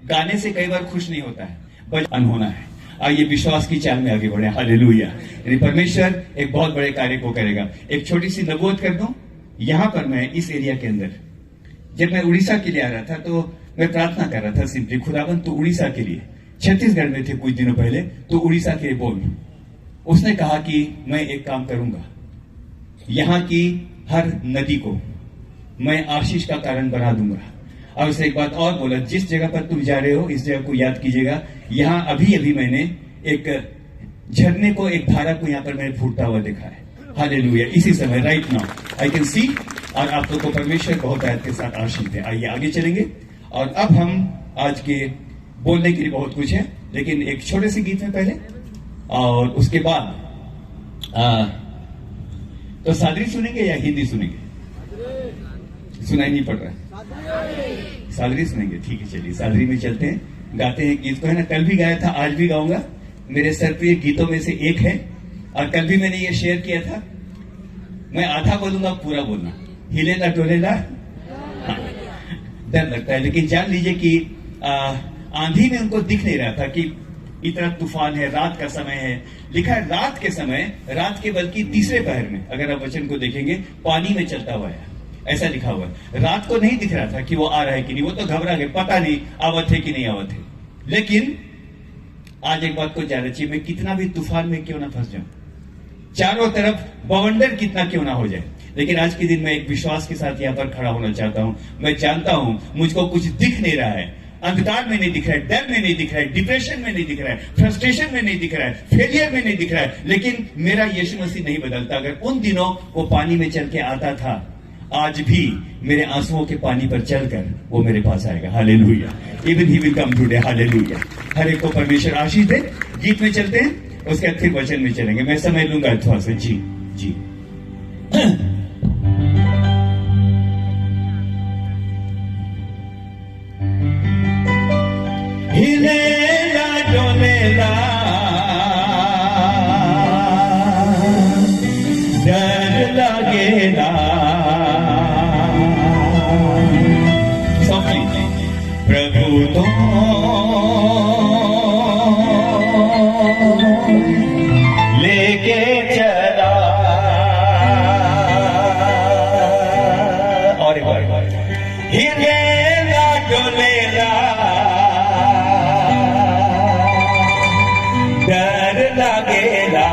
गाने से कई बार खुश नहीं होता है, बचपन होना है। आइए विश्वास की चाल में आगे बढ़े। हालेलुया। यानी परमेश्वर एक बहुत बड़े कार्य को करेगा। एक छोटी सी नबूवत कर दूं। यहां पर मैं इस एरिया के अंदर जब मैं उड़ीसा के लिए आ रहा था तो मैं प्रार्थना कर रहा था सिंपली, खुदावन तो उड़ीसा के लिए, छत्तीसगढ़ में थे कुछ दिनों पहले, तो उड़ीसा के लिए बोल। उसने कहा कि मैं एक काम करूंगा, यहां की हर नदी को मैं आशीष का कारण बना दूंगा। और उसने एक बात और बोला, जिस जगह पर तुम जा रहे हो इस जगह को याद कीजिएगा, यहां अभी अभी मैंने एक झरने को, एक धारा को यहां पर मैंने फूटता हुआ देखा है। हालेलुया। इसी समय right now I can see. और आप लोग को परमेश्वर बहुत आयत के साथ आशीष है। आइए आगे चलेंगे। और अब हम आज के बोलने के लिए बहुत कुछ है, लेकिन एक छोटे से गीत में पहले और उसके बाद तो सादरी सुनेंगे या हिंदी सुनेंगे? सुनाई नहीं पड़ रहा है, सादरी सुनेंगे। ठीक है, चलिए सादरी में चलते हैं, गाते हैं गीत को। है ना, कल भी गाया था, आज भी गाऊंगा। मेरे सरप्रिय गीतों में से एक है, और कल भी मैंने ये शेयर किया था। मैं आधा बोलूंगा, पूरा बोलना, हिले ना डोले ना। डर लगता है, लेकिन जान लीजिए कि आंधी में उनको दिख नहीं रहा था कि इतना तूफान है, रात का समय है। लिखा है रात के समय, रात के बल्कि तीसरे पहर में, अगर आप वचन को देखेंगे, पानी में चलता हुआ है, ऐसा लिखा हुआ है। रात को नहीं दिख रहा था कि वो आ रहा है कि नहीं, वो तो घबरा गए, पता नहीं आवत है कि नहीं आवत है। लेकिन आज एक बात को जानना चाहिए, मैं कितना भी तूफान में क्यों ना फंस जाऊं, चारों तरफ बवंडर कितना क्यों ना हो जाए, लेकिन आज के दिन मैं एक विश्वास के साथ यहां पर खड़ा होना चाहता हूं। मैं जानता हूं मुझको कुछ दिख नहीं रहा है, अंधकार में नहीं दिख रहा है, डर में नहीं दिख रहा है, डिप्रेशन में नहीं दिख रहा है, फ्रस्ट्रेशन में नहीं दिख रहा है, फेलियर में नहीं दिख रहा है, लेकिन मेरा यीशु मसीह नहीं बदलता। अगर उन दिनों वो पानी में चल के आता था, आज भी मेरे आंसुओं के पानी पर चलकर वो मेरे पास आएगा। Hallelujah. Even he will come today. Hallelujah. हर एक को परमेश्वर आशीष दे। गीत में चलते हैं, उसके बाद फिर वचन में चलेंगे। मैं समय लूंगा थोड़ा सा। जी जी। हिलेला डोलेला डर लगेला, प्रभु तो लेके चला। और एक बार, हिलेला डोलेला डर लगेला,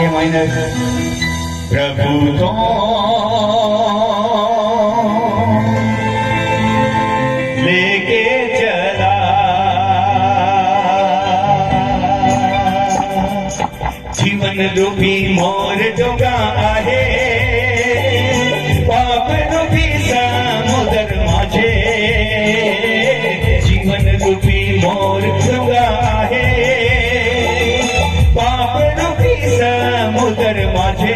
ये माइनर, प्रभु तो लेके चला। जीवन रूपी मोर डोंगा आहे, पाप रूपी समुद्र माझे। जीवन रूपी मोर डोंगा आहे, पाप रूपी समुद्र माझे।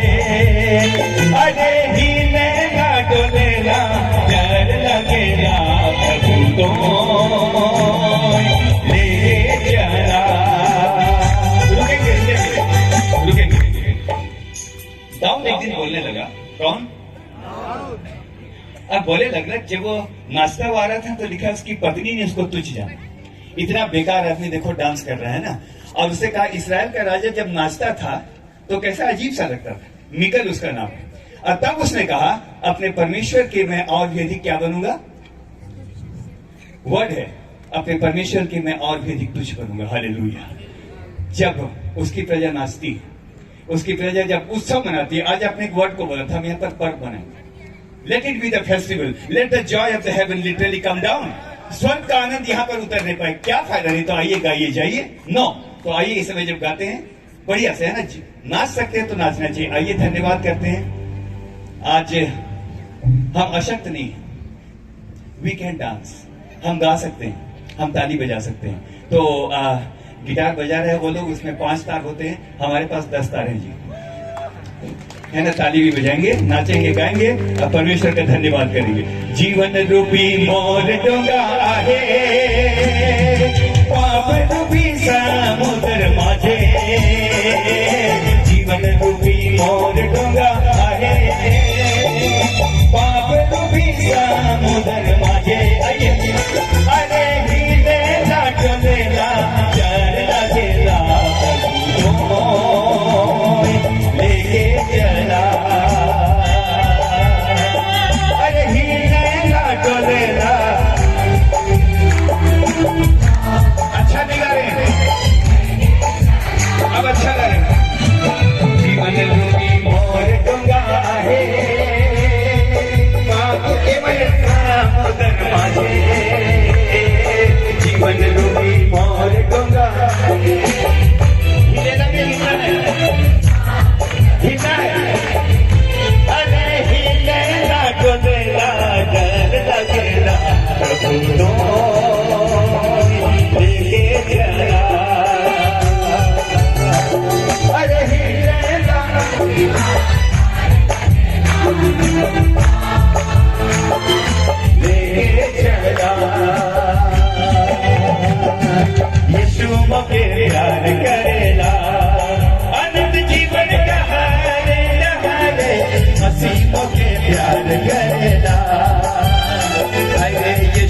अरे हिलेला डोलेला डर लगेला, प्रभु तो ले चला। रुकेंगे। दाऊद एक दिन बोलने लगा। कौन? अब बोले लग रहा, जब वो नाचता हुआ आ रहा था तो लिखा उसकी पत्नी ने उसको तुच्छ जाना, इतना बेकार आदमी देखो डांस कर रहा है ना। और उससे कहा, इस्राएल का राजा जब नाचता था तो कैसा अजीब सा लगता था। मिकल उसका नाम है। और तब उसने कहा, अपने परमेश्वर के मैं और भी अधिक क्या बनूंगा? वर्ड है, अपने परमेश्वर के मैं और भी अधिक तुच्छ बनूंगा। हालेलुया। जब उसकी प्रजा नाचती है, उसकी प्रजा जब उत्सव मनाती है, आज आपने एक वर्ड को बोला था, हम यहाँ पर पर्व बनाएंगे। Let it be the festival, let the Joy of the haven literally come down. स्वर्ग का आनंद यहाँ पर उतर नहीं पाए, क्या फायदा? नहीं तो आइए गाइए जाइए। नो, तो आइए इस समय जब गाते हैं बढ़िया से, है ना, नाच सकते हैं तो नाचना चाहिए। आइए धन्यवाद करते हैं। आज हम अशक्त नहीं, वी कैन डांस, हम गा सकते हैं, हम ताली बजा सकते हैं। तो गिटार बजा रहे हैं वो लोग, उसमें 5 तार होते हैं, हमारे पास 10 तार हैं जी, है ना। ताली भी बजाएंगे, नाचेंगे, गाएंगे और परमेश्वर का धन्यवाद करेंगे। जीवन रूपी मोर डोंगा आहे, पाप रूपी समुद्र माझे। जीवन रूपी मोर डोंगा आहे, पाप रूपी समुद्र माझे। आइए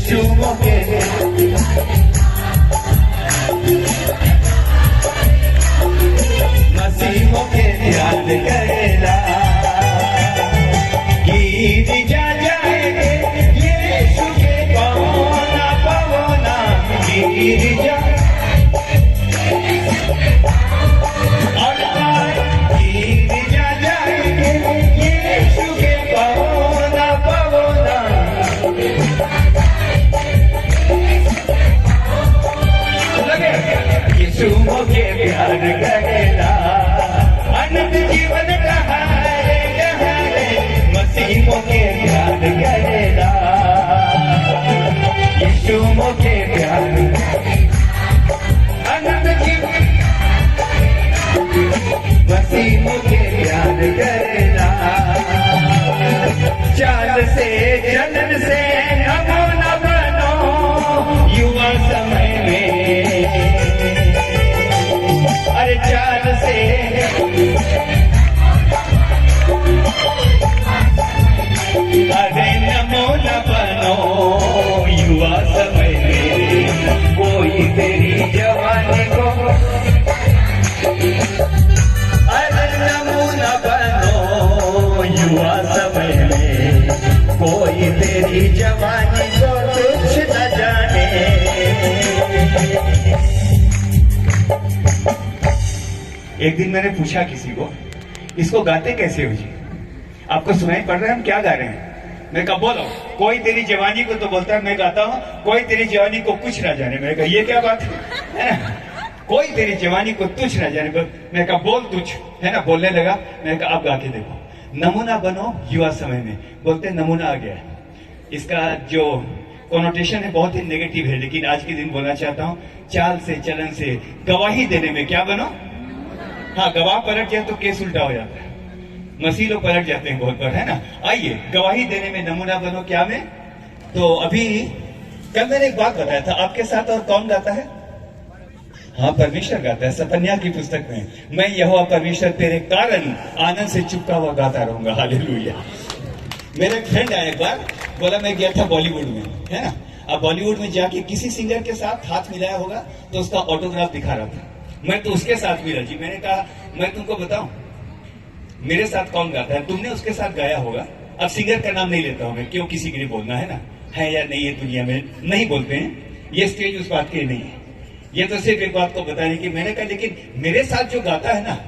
यीशु मोके मसीह मोके याद करेला गीत जा जाए यीशु के पवना पवना गीत जा और गीत जा जाए यीशु के पवना पवना लगे यीशु मोके प्यार करेला अनंत जीवन कहा मसीह मोके प्यार करेला यीशु मोके प्यार अनंत जीवन मसीह मोके प्यार करेला चाल से जन्म से नमो न बनो युवा समय में अरे चाल से अरे नमो न बनो युवा समय में कोई तेरी जवानी को अरे नमो न बनो युवा समय में कोई तेरी जवानी को कुछ न जाने एक दिन मैंने पूछा किसी को इसको गाते कैसे हो जी आपको सुनाई पड़ रहा है हम क्या गा रहे हैं मैं कहा बोलो कोई तेरी जवानी को तो बोलता है मैं गाता हूँ कोई तेरी जवानी को कुछ ना जाने मैंने कहा ये क्या बात है ना कोई तेरी जवानी को तुझ ना जाने मैं कहा बोल तुझ है ना बोलने लगा मैंने कहा आप गा के देखो नमूना बनो युवा समय में बोलते नमूना आ गया इसका जो कोनोटेशन है बहुत ही नेगेटिव है लेकिन आज के दिन बोलना चाहता हूँ चाल से चलन से गवाही देने में क्या बनो हाँ गवाह पलट जाए तो केस उल्टा हो जाता है मसीह लोग पलट जाते हैं बहुत बार है ना आइए गवाही देने में नमूना बनो क्या में तो अभी कल मैंने एक बात बताया था आपके साथ और कौन गाता है हाँ परमेश्वर गाता है सपन्या की पुस्तक में मैं यहोवा परमेश्वर तेरे कारण आनंद से चुपका हुआ गाता रहूंगा हालेलुया मेरा एक फ्रेंड आया एक बार बोला मैं गया था बॉलीवुड में है ना अब बॉलीवुड में जाके किसी सिंगर के साथ हाथ मिलाया होगा तो उसका ऑटोग्राफ दिखा रहा था मैं तो उसके साथ मिला जी मैंने कहा मैं तुमको बताऊं मेरे साथ कौन गाता है तुमने उसके साथ गाया होगा अब सिंगर का नाम नहीं लेता हूं मैं क्यों किसी के लिए बोलना है ना है या नहीं है दुनिया में नहीं बोलते हैं ये स्टेज उस बात के लिए नहीं है ये तो सिर्फ एक बात को बताने की मैंने कहा लेकिन मेरे साथ जो गाता है ना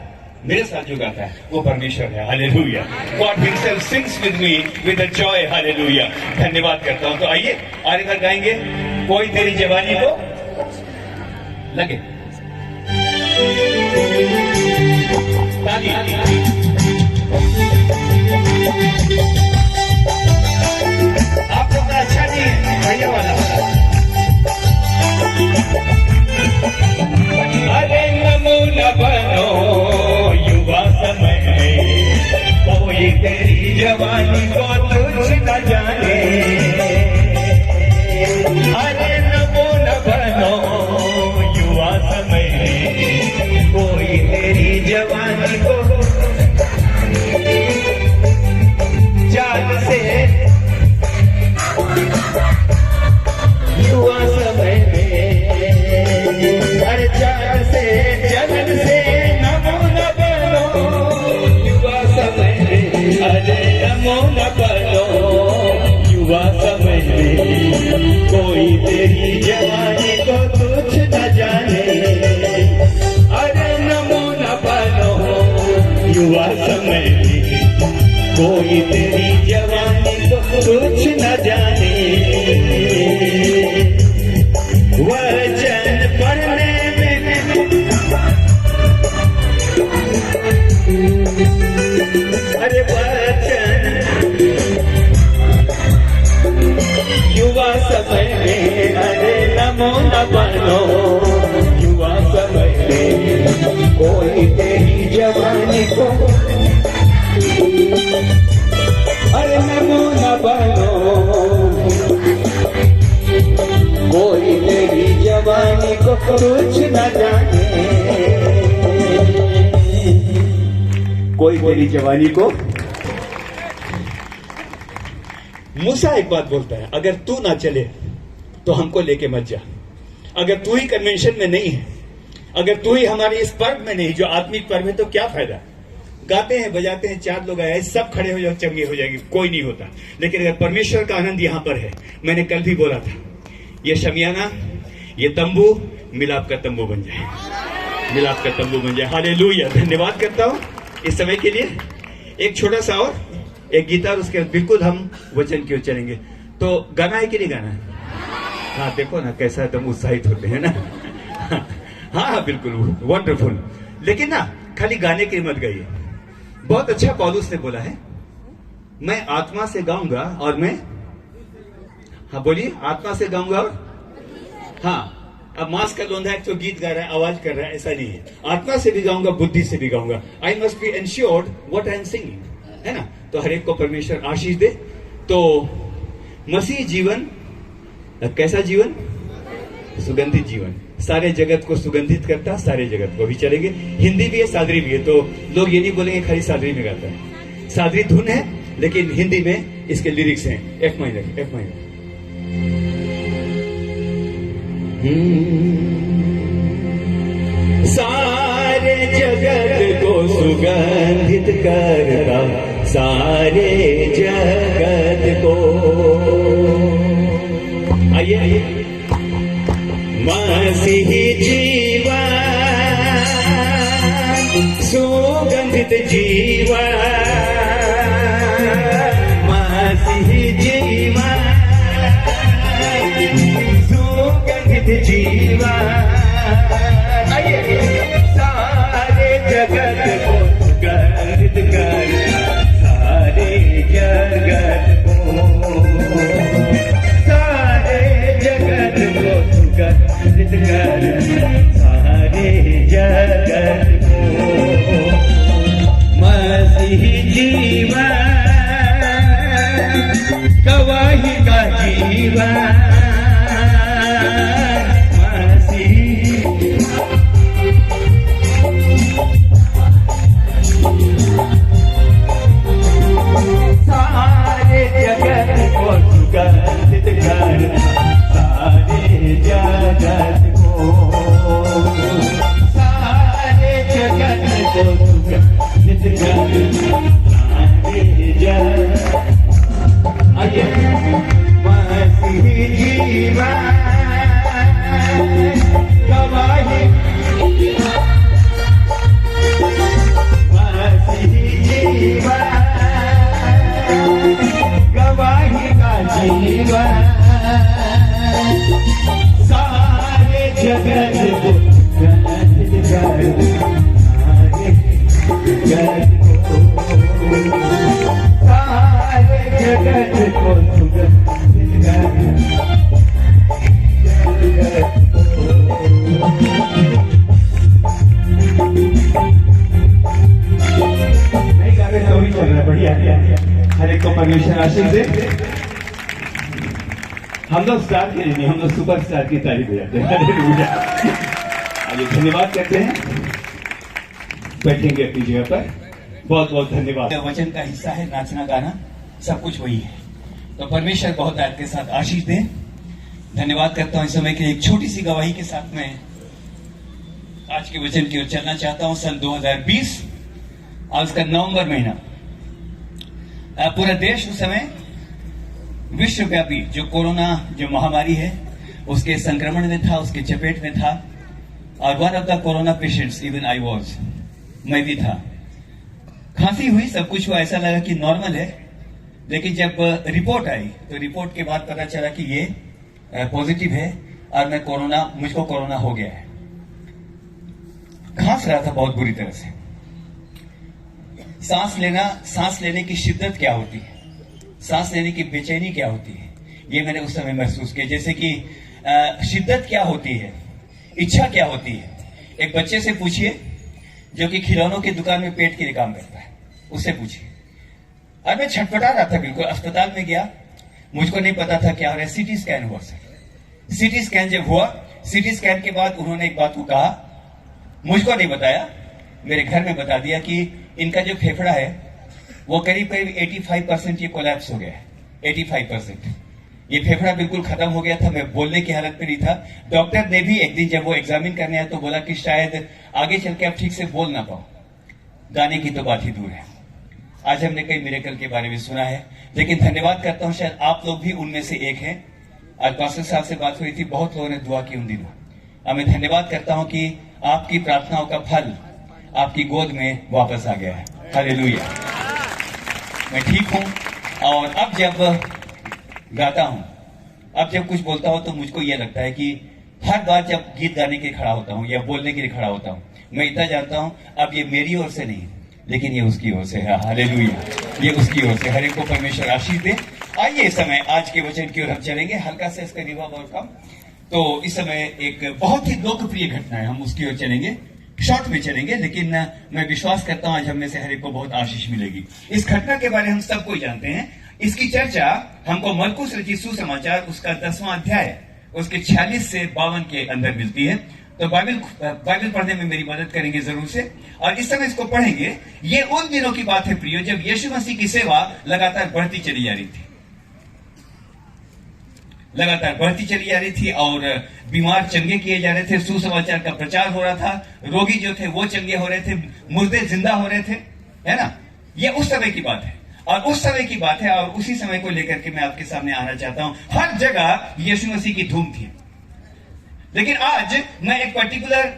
मेरे साथ जो गाता है वो परमेश्वर है hallelujah God himself sings with me with a joy hallelujah धन्यवाद करता हूं तो आइए और इधर गाएंगे कोई तेरी जवानी को लगे आप लोग अच्छा नहीं है भैया वाला अरे नमो न बनो युवा समय में कोई तेरी जवानी को तुझ न जाने अरे नमो न बनो युवा समय में कोई तेरी जवानी को चाल से युवा समय में अरे चाल से जलन से नमो न बनो युवा समय में अरे नमो न बनो युवा समय में कोई तेरी जवानी को तुझ न जाने अरे नमो न बनो युवा समय में कोई तेरी जवानी को कुछ न जाने वचन पढ़ने में अरे वचन युवा समय में अरे नमो न बनो युवा समय में कोई तेरी जवानी को अरे नमो न बनो कोई तेरी जवानी को कुछ न जाने कोई तेरी जवानी को मूसा एक बात बोलता है अगर तू ना चले तो हमको लेके मत जा। अगर तू ही कन्वेंशन में नहीं है, अगर तू ही हमारे इस पर्व में नहीं, जो आत्मिक पर्व है, तो क्या फायदा। गाते हैं बजाते हैं, 4 लोग आए, सब खड़े हो जाओ, चंगे हो जाएंगे, कोई नहीं होता। लेकिन अगर परमेश्वर का आनंद यहां पर है, मैंने कल भी बोला था, ये शमियाना, ये तंबू मिलाप का तंबू बन जाए, मिलाप का तंबू बन जाए। हालेलुया। धन्यवाद करता हूं इस समय के लिए। एक छोटा सा और एक गीता, उसके बाद बिल्कुल हम वचन की ओर चलेंगे। तो गाना है कि नहीं गाना है? हाँ, देखो ना कैसा एकदम उत्साहित होते हैं ना। हाँ हाँ बिल्कुल, वंडरफुल। लेकिन ना खाली गाने के लिए मत गाइए। बहुत अच्छा पौलुस ने बोला है, मैं आत्मा से गाऊंगा और मैं, हाँ बोलिए, आत्मा से गाऊंगा और, हाँ, अब मांस का लोंधा है तो गीत गा रहा है, आवाज कर रहा है, ऐसा नहीं है। आत्मा से भी गाऊंगा, बुद्धि से भी गाऊंगा। I must be ensured what I am singing, है ना। तो हर एक को परमेश्वर आशीष दे। तो मसीह जीवन कैसा जीवन? सुगंधित जीवन, सारे जगत को सुगंधित करता, सारे जगत को भी चलेंगे। हिंदी भी है, सादरी भी है, तो लोग ये नहीं बोलेंगे खाली सादरी में गाता है। सादरी धुन है, लेकिन हिंदी में इसके लिरिक्स हैं। F minor, F minor. सारे जगत को सुगंधित करता, सारे जगत को। आइए आइए। मसीही जीवन, सुगंधित जीवन, मसीही जीवन, सुगंधित जीवन। सारे जगत को सुगंधित कर, सारे जगत को, सारे जगत को सुगंधित कर, सारे जगत को। मसीही जीवन, गवाही का जीवन, सारे जगत को सुगंधित कर, सारे जगत को, सारे जगत को सुगंधित कर, सारे जगत। आइए। मसीही जीवन, गवाही, मसीही जीवन, गवाही का जीवन, सारे जगत को सुगंधित कर, सारे जगत को, सारे जगत को सुगंधित कर, जगत को। नहीं गा रहे तो भी चल रहा, बढ़िया। हर एक को परमेश्वर आशीष दे। हम लोग स्टार के लिए नहीं, हम लोग सुपर स्टार की तारीफ बजाते हैं। आइए, धन्यवाद करते हैं। बैठेंगे अपनी जगह पर। बहुत बहुत धन्यवाद। वचन का हिस्सा है नाचना गाना, सब कुछ वही है। तो परमेश्वर बहुत आपके साथ आशीष दे। धन्यवाद करता हूं इस समय के लिए। एक छोटी सी गवाही के साथ में आज के वचन की ओर चलना चाहता हूं। सन 2020 आज का नवंबर महीना, पूरा देश उस समय विश्वव्यापी जो कोरोना जो महामारी है उसके संक्रमण में था, उसके चपेट में था। और one of the corona patients, even I was, मैं भी था। खांसी हुई, सब कुछ हुआ, ऐसा लगा कि नॉर्मल है। लेकिन जब रिपोर्ट आई तो रिपोर्ट के बाद पता चला कि ये पॉजिटिव है और मुझको कोरोना हो गया है। खांस रहा था बहुत बुरी तरह से। सांस लेने की शिद्दत क्या होती है, सांस लेने की बेचैनी क्या होती है, ये मैंने उस समय महसूस किया। जैसे कि शिद्दत क्या होती है, इच्छा क्या होती है। एक बच्चे से पूछिए जो कि खिलौनों की दुकान में पेट के लिए काम करता है, उससे पूछिए। और मैं छटपटा रहा था बिल्कुल। अस्पताल में गया, मुझको नहीं पता था क्या हो रहा है। सीटी स्कैन हुआ सर। सीटी स्कैन जब हुआ, सीटी स्कैन के बाद उन्होंने एक बात को कहा, मुझको नहीं बताया, मेरे घर में बता दिया कि इनका जो फेफड़ा है वो करीब करीब 85% ये कोलैप्स हो गया है। 85%। ये फेफड़ा बिल्कुल खत्म हो गया था, मैं बोलने की हालत में नहीं था। डॉक्टर ने भी एक दिन जब वो एग्जामिन करने आया तो बोला कि शायद आगे चल के आप ठीक से बोल ना पाओ, गाने की तो बात ही दूर है। आज हमने कई मिरेकल के बारे में सुना है, लेकिन धन्यवाद करता हूं, शायद आप लोग भी उनमें से एक हैं। आज पास्टर साहब से बात हुई थी, बहुत लोगों ने दुआ की उन दिनों। मैं धन्यवाद करता हूं कि आपकी प्रार्थनाओं का फल आपकी गोद में वापस आ गया है। हालेलुया। मैं ठीक हूं, और अब जब गाता हूं, अब जब कुछ बोलता हूं, तो मुझको यह लगता है कि हर बार जब गीत गाने के लिए खड़ा होता हूं या बोलने के लिए खड़ा होता हूं, मैं इतना जानता हूं अब ये मेरी ओर से नहीं, लेकिन ये उसकी ओर से है। हालेलुया, ये उसकी ओर से। हर एक को परमेश्वर आशीष दे। आइए इस समय आज के वचन की ओर हम चलेंगे, हल्का से इसका रिवर्ब और कम। तो इस समय एक बहुत ही लोकप्रिय घटना है, हम उसकी ओर चलेंगे, शॉर्ट में चलेंगे, लेकिन मैं विश्वास करता हूं आज हम में से हर एक को बहुत आशीष मिलेगी। इस घटना के बारे में हम सब कोई जानते हैं। इसकी चर्चा हमको मरकुस रचित सुसमाचार उसका 10वां अध्याय उसके 46 से 52 के अंदर मिलती है। तो बाइबल पढ़ने में मेरी मदद करेंगे जरूर से, और इस समय इसको पढ़ेंगे। ये उन दिनों की बात है प्रियो, जब यीशु मसीह की सेवा लगातार बढ़ती चली जा रही थी, लगातार बढ़ती चली जा रही थी, और बीमार चंगे किए जा रहे थे, सुसमाचार का प्रचार हो रहा था, रोगी जो थे वो चंगे हो रहे थे, मुर्दे जिंदा हो रहे थे, है ना। ये उस समय की बात है, और उस समय की बात है, और उसी समय को लेकर के मैं आपके सामने आना चाहता हूं। हर जगह यीशु मसीह की धूम थी, लेकिन आज मैं एक पर्टिकुलर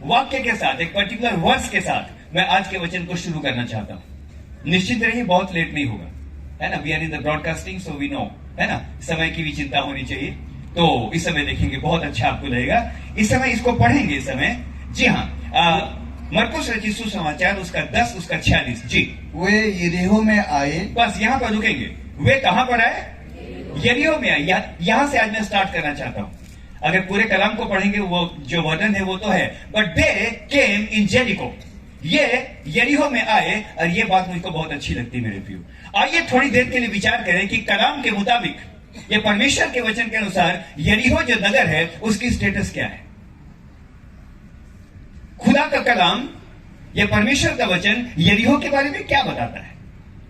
वाक्य के साथ, एक पर्टिकुलर वर्ड्स के साथ मैं आज के वचन को शुरू करना चाहता हूं। निश्चित रहिए, बहुत लेट नहीं होगा, है ना। We are in the broadcasting, so we know, है ना, समय की भी चिंता होनी चाहिए। तो इस समय देखेंगे, बहुत अच्छा आपको लगेगा। इस समय इसको पढ़ेंगे इस समय। जी हाँ, मरकुस रचित सुसमाचार उसका 10 उसका 46। जी। वे यरीहो में आए। बस यहां पर रुकेंगे। वे कहां पर आए? यरीहो में आए। यहां से आज मैं स्टार्ट करना चाहता हूं। अगर पूरे कलाम को पढ़ेंगे, वो जो वर्णन है वो तो है, but they came in Jericho. ये यरीहो में आए, और ये बात मुझको बहुत अच्छी लगती है मेरे प्रियो। आइए थोड़ी देर के लिए विचार करें कि कलाम के मुताबिक, ये परमेश्वर के वचन के अनुसार यरीहो जो नगर है उसकी स्टेटस क्या है। खुदा का कलाम, यह परमेश्वर का वचन यरीहो के बारे में क्या बताता है,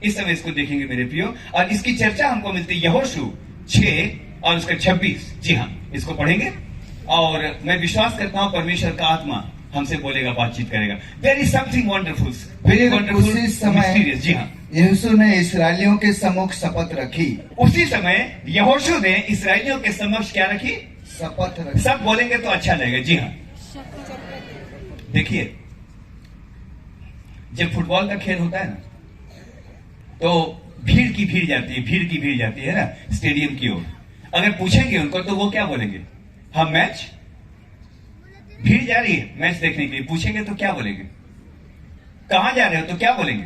इस समय इसको देखेंगे मेरे प्रियो। और इसकी चर्चा हमको मिलती है यहोशू 6 और उसका 26। जी हाँ, इसको पढ़ेंगे, और मैं विश्वास करता हूं परमेश्वर का आत्मा हमसे बोलेगा, बातचीत करेगा। There is something wonderful, very wonderful. उसी समय जी हाँ, यहोशू ने इस्राएलियों के सम्मुख शपथ रखी। उसी समय यहोशू ने इस्राएलियों के समक्ष क्या रखी? शपथ रखी। सब बोलेंगे तो अच्छा लगेगा। जी हाँ, देखिए, जब फुटबॉल का खेल होता है ना, तो भीड़ की भीड़ जाती है, भीड़ की भीड़ जाती है ना स्टेडियम की ओर। अगर पूछेंगे उनको तो वो क्या बोलेंगे? हम मैच, भीड़ जा रही है मैच देखने के लिए। पूछेंगे तो क्या बोलेंगे? कहां जा रहे हो तो क्या बोलेंगे?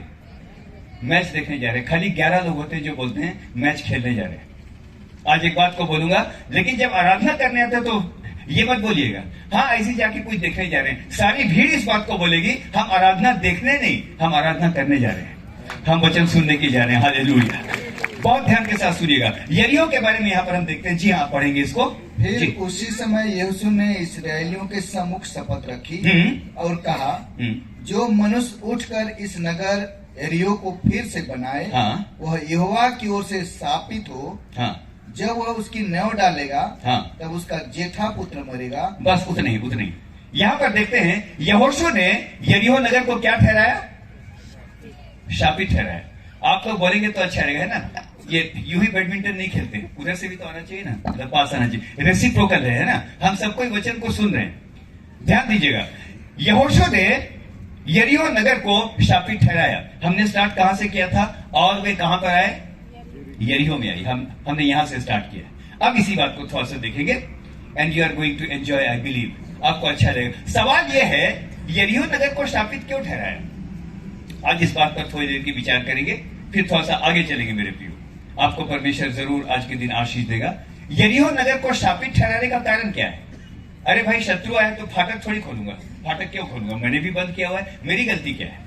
मैच देखने जा रहे हैं। खाली 11 लोग होते हैं जो बोलते हैं मैच खेलने जा रहे हैं। आज एक बात को बोलूंगा, लेकिन जब आराधना करने आते तो ये मत बोलिएगा हाँ ऐसे जाके कुछ देखने जा रहे हैं। सारी भीड़ इस बात को बोलेगी, हम आराधना देखने नहीं, हम आराधना करने जा रहे हैं, हम वचन सुनने के जा रहे हैं। हालेलुया। बहुत ध्यान के साथ सुनिएगा। यरीहो के बारे में यहाँ पर हम देखते हैं। जी हाँ, पढ़ेंगे इसको। फिर उसी समय यहोशू ने इस्राएलियों के सम्मुख शपथ रखी और कहा, जो मनुष्य उठकर इस नगर यरीहो को फिर से बनाए, वह यहोवा की ओर से स्थापित हो। जब वह उसकी न्याय डालेगा, तब उसका जेठा पुत्र मरेगा। बस उतने ही। यहाँ पर देखते हैं यहोशू ने यरीहो नगर को क्या ठहराया? शापित ठहराया। आप लोग बोलेंगे तो अच्छा रहेगा, है ना। ये यूं ही बैडमिंटन नहीं खेलते, उधर से भी तो आना चाहिए ना, मतलब पास आना चाहिए। रेसिप्रोकल है ना, हम सबको वचन को सुन रहे हैं, ध्यान दीजिएगा। यहोशू ने यरीहो नगर को शापित ठहराया। हमने स्टार्ट कहां से किया था, और वे कहां पर आए? यरीहो में आई। हमने यहां से स्टार्ट किया। अब इसी बात को थोड़ा सा देखेंगे, and you are going to enjoy, I believe, आपको अच्छा लगेगा। सवाल यह है, यरीहो नगर को शापित क्यों ठहराया? आज इस बात पर थोड़ी देर की विचार करेंगे, फिर थोड़ा सा आगे चलेंगे मेरे प्रियो। आपको परमेश्वर जरूर आज के दिन आशीष देगा। यरीहो नगर को शापित ठहराने का कारण क्या है? अरे भाई, शत्रु आए तो फाटक थोड़ी खोलूंगा। फाटक क्यों खोलूंगा? मैंने भी बंद किया हुआ है, मेरी गलती क्या है?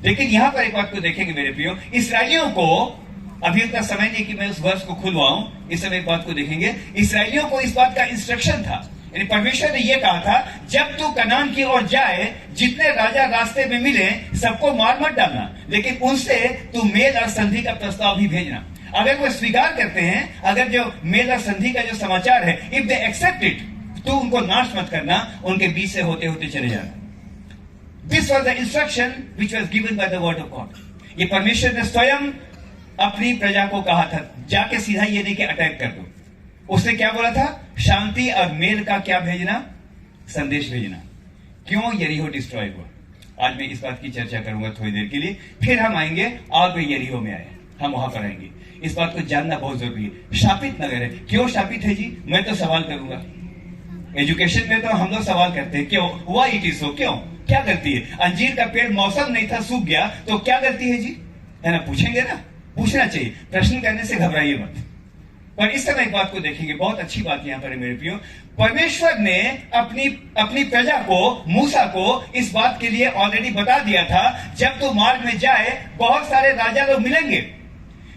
लेकिन यहां पर एक बात को देखेंगे मेरे प्रियो। इसराइलियों को, अभी उतना समय नहीं कि मैं उस वर्ष को खुलवाऊं, इस समय एक बात को देखेंगे। इसराइलियों को इस बात का इंस्ट्रक्शन था, यानी परमेश्वर ने यह कहा था, जब तू कनान की ओर जाए, जितने राजा रास्ते में मिले सबको मार मत डालना, लेकिन उनसे तू मेल और संधि का प्रस्ताव भी भेजना। अगर वो स्वीकार करते हैं, अगर जो मेल और संधि का जो समाचार है, इफ दे एक्सेप्ट इट, तो उनको नाश मत करना, उनके बीच से होते होते चले जाना। This was the instruction which was given by the word of God. ये परमेश्वर ने स्वयं अपनी प्रजा को कहा था, जाके सीधा ये नहीं कि अटैक कर दो। उसने क्या बोला था? शांति और मेल का क्या भेजना? संदेश भेजना। क्यों यरीहो डिस्ट्रॉय हुआ? आज मैं इस बात की चर्चा करूंगा थोड़ी देर के लिए, फिर हम आएंगे और वे यरीहो में आए, हम वहां पर आएंगे। इस बात को जानना बहुत जरूरी है। शापित नगर है। क्यों शापित है जी? मैं तो सवाल करूंगा। एजुकेशन में तो हम लोग सवाल करते हैं, क्यों? Why it is so? क्यों? क्या करती है? अंजीर का पेड़ मौसम नहीं था, सूख गया, तो क्या करती है जी? है ना? पूछेंगे ना, पूछना चाहिए। प्रश्न करने से घबराइए मत। पर इस समय एक बात को देखेंगे, बहुत अच्छी बात यहां पर है मेरे प्रियो। परमेश्वर ने अपनी प्रजा को, मूसा को इस बात के लिए ऑलरेडी बता दिया था, जब तू मार्ग में जाए बहुत सारे राजा लोग मिलेंगे,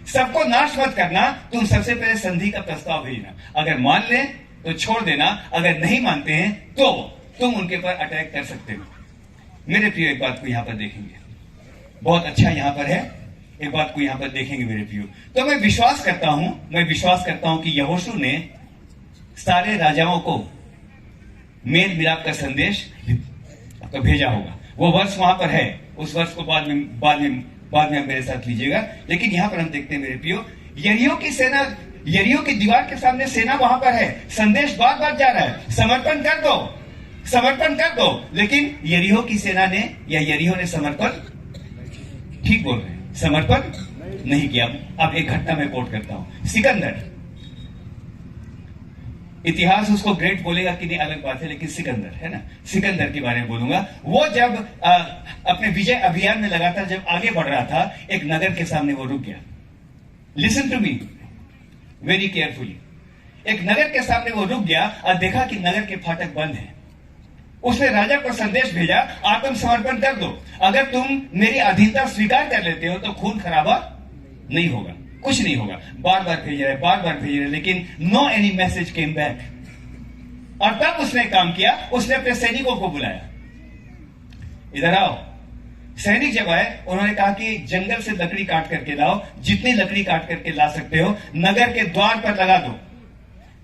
सबको नाश मत करना, तुम सबसे पहले संधि का प्रस्ताव भेजना। अगर मान ले तो छोड़ देना, अगर नहीं मानते हैं तो तुम उनके पर अटैक कर सकते हो। मेरे प्रियो एक बात को यहां पर देखेंगे, बहुत अच्छा यहां पर है, एक बात को यहां पर देखेंगे मेरे प्रियो। तो मैं विश्वास करता हूं कि यहोशू ने सारे राजाओं को मेल मिलाप का संदेश तो भेजा होगा। वो वर्ष वहां पर है, उस वर्ष को बाद में मेरे साथ लीजिएगा। लेकिन यहां पर हम देखते हैं मेरे प्रियो, यरीहो की सेना, यरीहो की दीवार के सामने सेना वहां पर है, संदेश बार बार जा रहा है, समर्पण कर दो, समर्पण कर दो। लेकिन यरीहो की सेना ने या यरीहो ने समर्पण, ठीक बोल रहे हैं, समर्पण नहीं किया। अब एक घटना मैं कोट करता हूं। सिकंदर, इतिहास उसको ग्रेट बोलेगा कि नहीं अलग बात है, लेकिन सिकंदर है ना, सिकंदर के बारे में बोलूंगा। वो जब अपने विजय अभियान में लगातार जब आगे बढ़ रहा था, एक नगर के सामने वो रुक गया। Listen to me very carefully. एक नगर के सामने वो रुक गया और देखा कि नगर के फाटक बंद हैं। उसने राजा को संदेश भेजा, आत्मसमर्पण कर दो, अगर तुम मेरी अधीनता स्वीकार कर लेते हो तो खून खराबा नहीं होगा, कुछ नहीं होगा। बार बार भेज रहे, लेकिन no any message came back. और तब उसने काम किया, उसने अपने सैनिकों को बुलाया, इधर आओ। सैनिक जब आए, उन्होंने कहा कि जंगल से लकड़ी काट करके लाओ, जितनी लकड़ी काट करके ला सकते हो, नगर के द्वार पर लगा दो,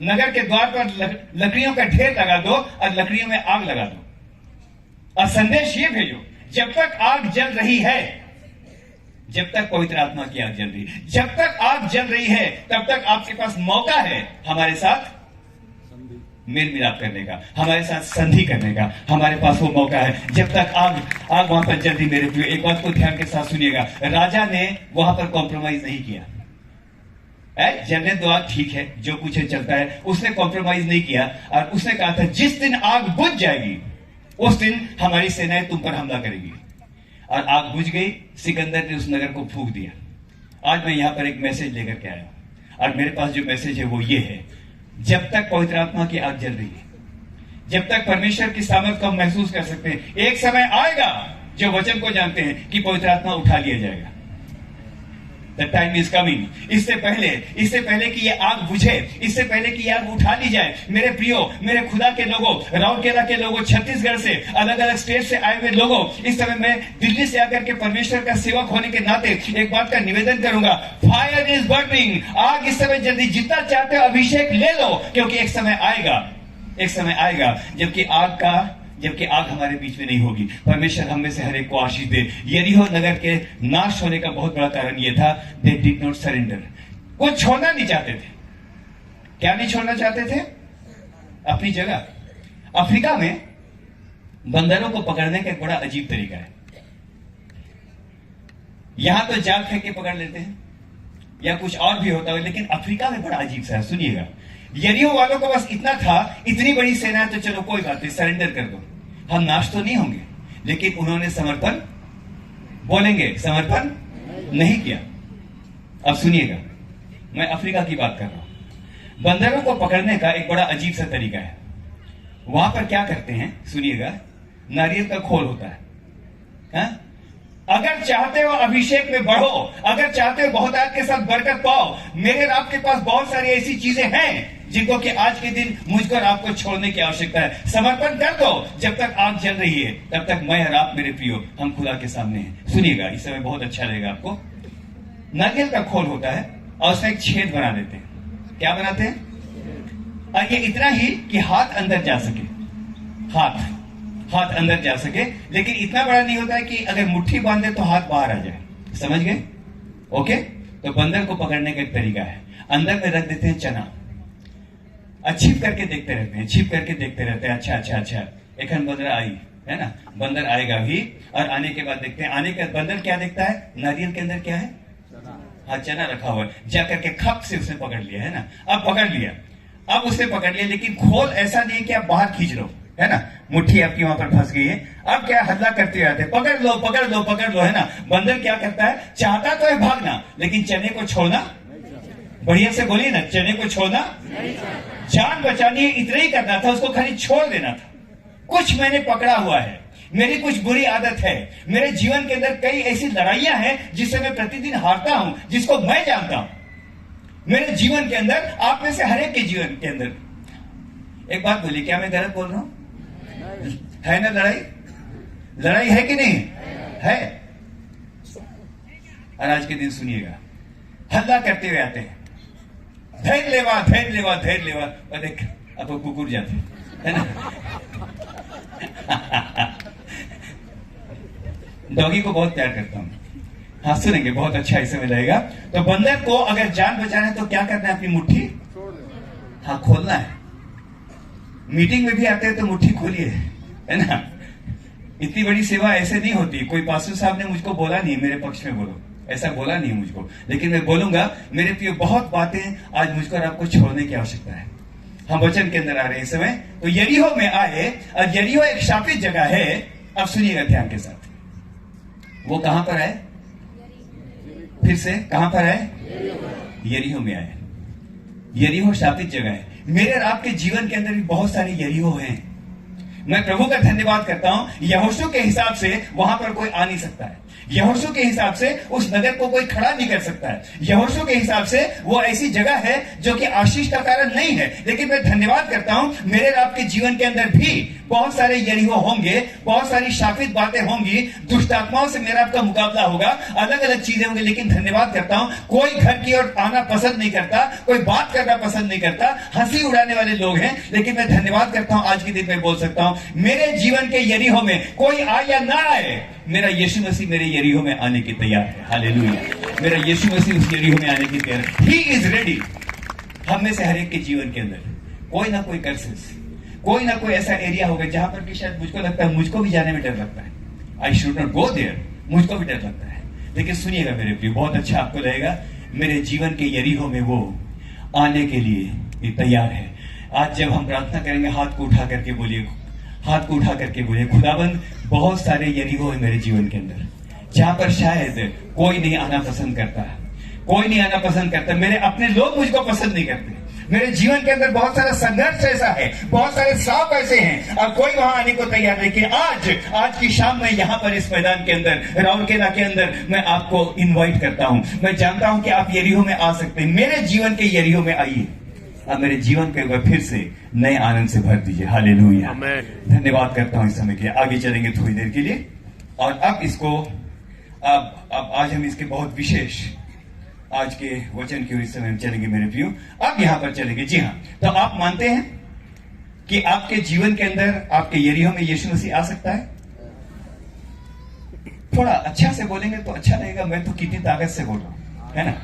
नगर के द्वार पर लकड़ियों का ढेर लगा दो और लकड़ियों में आग लगा दो। और संदेश ये भेजो, जब तक आग जल रही है, जब तक पवित्र आत्मा की आग जल रही है, जब तक आग जल रही है, तब तक आपके पास मौका है हमारे साथ मेल मिलाप करने का, हमारे साथ संधि करने का, हमारे पास वो मौका है। जब तक आग वहां पर जल रही, मेरे प्रिय एक बात को ध्यान के साथ सुनिएगा, राजा ने वहां पर कॉम्प्रोमाइज नहीं किया। जलने दो आग, ठीक है, जो कुछ है चलता है, उसने कॉम्प्रोमाइज नहीं किया। और उसने कहा था जिस दिन आग बुझ जाएगी उस दिन हमारी सेनाएं तुम पर हमला करेगी। और आग बुझ गई, सिकंदर ने उस नगर को फूंक दिया। आज मैं यहां पर एक मैसेज लेकर के आया हूं, और मेरे पास जो मैसेज है वो ये है, जब तक पवित्र आत्मा की आग जल रही है, जब तक परमेश्वर की सामर्थ को हम महसूस कर सकते हैं, एक समय आएगा जो वचन को जानते हैं कि पवित्र आत्मा उठा लिया जाएगा। The time is coming। इससे पहले कि ये आग बुझे, इससे पहले कि ये आग उठा ली जाए, मेरे प्रियो, मेरे खुदा के लोगों, राउरकेला के लोगों, छत्तीसगढ़ से, अलग अलग स्टेट से आए हुए लोगों, इस समय मैं दिल्ली से आकर के परमेश्वर का सेवक होने के नाते एक बात का निवेदन करूंगा, फायर इज बर्निंग। आग इस समय जल्दी, जितना चाहते हो अभिषेक ले लो, क्योंकि एक समय आएगा जबकि आग हमारे बीच में नहीं होगी। परमेश्वर हम में से हर एक को आशीष दे। यरीहो नगर के नाश होने का बहुत बड़ा कारण यह था, दे डिड नॉट सरेंडर। वो छोड़ना नहीं चाहते थे। क्या नहीं छोड़ना चाहते थे? अपनी जगह। अफ्रीका में बंदरों को पकड़ने का एक बड़ा अजीब तरीका है। यहां तो जाल फेंक के पकड़ लेते हैं या कुछ और भी होता है, लेकिन अफ्रीका में बड़ा अजीब सा है। सुनिएगा, यरीहो वालों को बस इतना था, इतनी बड़ी सेना है तो चलो कोई बात नहीं, सरेंडर कर दो, हम नाश तो नहीं होंगे। लेकिन उन्होंने समर्पण, बोलेंगे समर्पण नहीं किया। अब सुनिएगा, मैं अफ्रीका की बात कर रहा हूं। बंदरों को पकड़ने का एक बड़ा अजीब सा तरीका है। वहां पर क्या करते हैं, सुनिएगा, नारियल का खोल होता है, हा? अगर चाहते हो अभिषेक में बढ़ो, अगर चाहते हो बहुतायत के साथ बरकत पाओ, मेरे और आपके पास बहुत सारी ऐसी चीजें हैं जिनको कि आज के दिन मुझको और आपको छोड़ने की आवश्यकता है। समर्पण कर दो। जब तक आग जल रही है तब तक मैं और आप, मेरे प्रियो, हम खुदा के सामने हैं। सुनिएगा, इस समय बहुत अच्छा लगेगा आपको। नारियल का खोल होता है और उसमें एक छेद बना देते हैं। क्या बनाते हैं? और ये इतना ही कि हाथ अंदर जा सके, हाथ अंदर जा सके, लेकिन इतना बड़ा नहीं होता है कि अगर मुट्ठी बांधे तो हाथ बाहर आ जाए। समझ गए? ओके। तो बंदर को पकड़ने का एक तरीका है, अंदर में रख देते हैं चना, छिप करके देखते रहते हैं, छिप करके देखते रहते हैं। अच्छा एक बंदर आई है ना, बंदर आएगा भी, और आने के बाद देखते हैं, आने के बंदर क्या देखता है? नारियल के अंदर क्या है? हाँ, चना रखा हुआ है। जा करके खप से उसने पकड़ लिया, है ना। अब पकड़ लिया, अब उसने पकड़ लिया, लेकिन खोल ऐसा नहीं कि आप बाहर खींच लो, है ना, मुट्ठी आपकी वहां पर फंस गई है। अब क्या हल्ला करते रहते, पकड़ लो पकड़ लो पकड़ लो, है ना। बंदर क्या करता है? चाहता तो है भागना, लेकिन चने को छोड़ना, बढ़िया से बोलिए ना, चने को छोड़ना, जान बचानी इतना ही करना था उसको, खाली छोड़ देना था। कुछ मैंने पकड़ा हुआ है, मेरी कुछ बुरी आदत है, मेरे जीवन के अंदर कई ऐसी लड़ाइयां हैं जिससे मैं प्रतिदिन हारता हूं, जिसको मैं जानता हूं। मेरे जीवन के अंदर, आप में से हर एक के जीवन के अंदर। एक बात बोलिए, क्या मैं गलत बोल रहा हूं? है ना लड़ाई है कि नहीं है? और आज के दिन सुनिएगा, हल्ला करते हुए आते हैं, धैर्य लेवा और देख अब कुकुर जाते, है ना। डॉगी को बहुत प्यार करता हूं। हाँ, सुनेंगे, बहुत अच्छा इसे मिलेगा। तो बंदर को अगर जान बचाना है तो क्या करना है? अपनी मुट्ठी, हाँ, खोलना है। मीटिंग में भी आते हैं तो मुट्ठी खोलिए, है ना। इतनी बड़ी सेवा ऐसे नहीं होती। कोई पास्टर साहब ने मुझको बोला नहीं, मेरे पक्ष में बोलो, ऐसा बोला नहीं मुझको, लेकिन मैं बोलूंगा, मेरे प्रिय, बहुत बातें आज मुझको और आपको छोड़ने की आवश्यकता है। हम वचन के अंदर आ रहे हैं इस समय। तो यरीहो में आए, और यरीहो एक शापित जगह है। अब सुनिएगा ध्यान के साथ, वो कहां पर आए? फिर से कहां पर आए? यरीहो में आए। यरीहो शापित जगह है। मेरे और आपके जीवन के अंदर भी बहुत सारे यरीहो हैं। मैं प्रभु का धन्यवाद करता हूं, यहोशू के हिसाब से वहां पर कोई आ नहीं सकता है। यहोशू के हिसाब से उस नगर को कोई खड़ा नहीं कर सकता है। यहोशू के हिसाब से वो ऐसी जगह है जो कि आशीष का कारण नहीं है। लेकिन मैं धन्यवाद करता हूं, मेरे और आपके जीवन के अंदर भी बहुत सारे यरीहो होंगे, बहुत सारी शापित बातें होंगी, दुष्ट आत्माओं से मेरा आपका मुकाबला होगा, अलग अलग चीजें होंगी। लेकिन धन्यवाद करता हूं, कोई घर की ओर आना पसंद नहीं करता, कोई बात करना पसंद नहीं करता, हंसी उड़ाने वाले लोग हैं। लेकिन मैं धन्यवाद करता हूं, आज के दिन में बोल सकता हूं, मेरे जीवन के यरीहो में कोई आए या ना आए, मेरा यीशु मसीह मेरे यरीहो में आने की तैयार है। हालेलुया। मेरा यीशु मसीह उस यरीहो में आने की तैयार है। He is ready. हम में से हर एक के जीवन के अंदर कोई ना कोई कर्सेस, कोई ना कोई ऐसा एरिया होगा जहां पर कि शायद मुझको लगता है, मुझको भी जाने में डर लगता है। I should not go there, मुझको भी डर लगता है। लेकिन सुनिएगा मेरे प्रिय, बहुत अच्छा आपको लगेगा, मेरे जीवन के यरीहो में वो आने के लिए तैयार है। आज जब हम प्रार्थना करेंगे, हाथ को उठा करके बोलिए, हाथ को उठा करके बोलिए, खुदाबंद, बहुत सारे यरीहो है मेरे जीवन के अंदर जहां पर शायद कोई नहीं आना पसंद करता, कोई नहीं आना पसंद करता, मेरे अपने लोग मुझको पसंद नहीं करते। मेरे जीवन के अंदर बहुत सारा संघर्ष ऐसा है, बहुत सारे सांप ऐसे हैं, और कोई वहां आने को तैयार नहीं। लेकिन आज की शाम में यहाँ पर इस मैदान के अंदर, राउरकेला के अंदर, मैं आपको इनवाइट करता हूं। मैं जानता हूं कि आप यरीहो में आ सकते हैं। मेरे जीवन के यरीहो में आइए, अब मेरे जीवन के ऊपर फिर से नए आनंद से भर दीजिए। हालेलुया। धन्यवाद करता हूं इस समय के लिए। आगे चलेंगे थोड़ी देर के लिए, और अब इसको अब आज हम इसके बहुत विशेष आज के वचन की ओर इस समय हम चलेंगे मेरे प्रियो। अब यहां पर चलेंगे। जी हाँ, तो आप मानते हैं कि आपके जीवन के अंदर, आपके यरीहो में यीशु मसीह आ सकता है? थोड़ा अच्छा से बोलेंगे तो अच्छा लगेगा। मैं तो कितनी ताकत से बोल रहा हूं, है ना।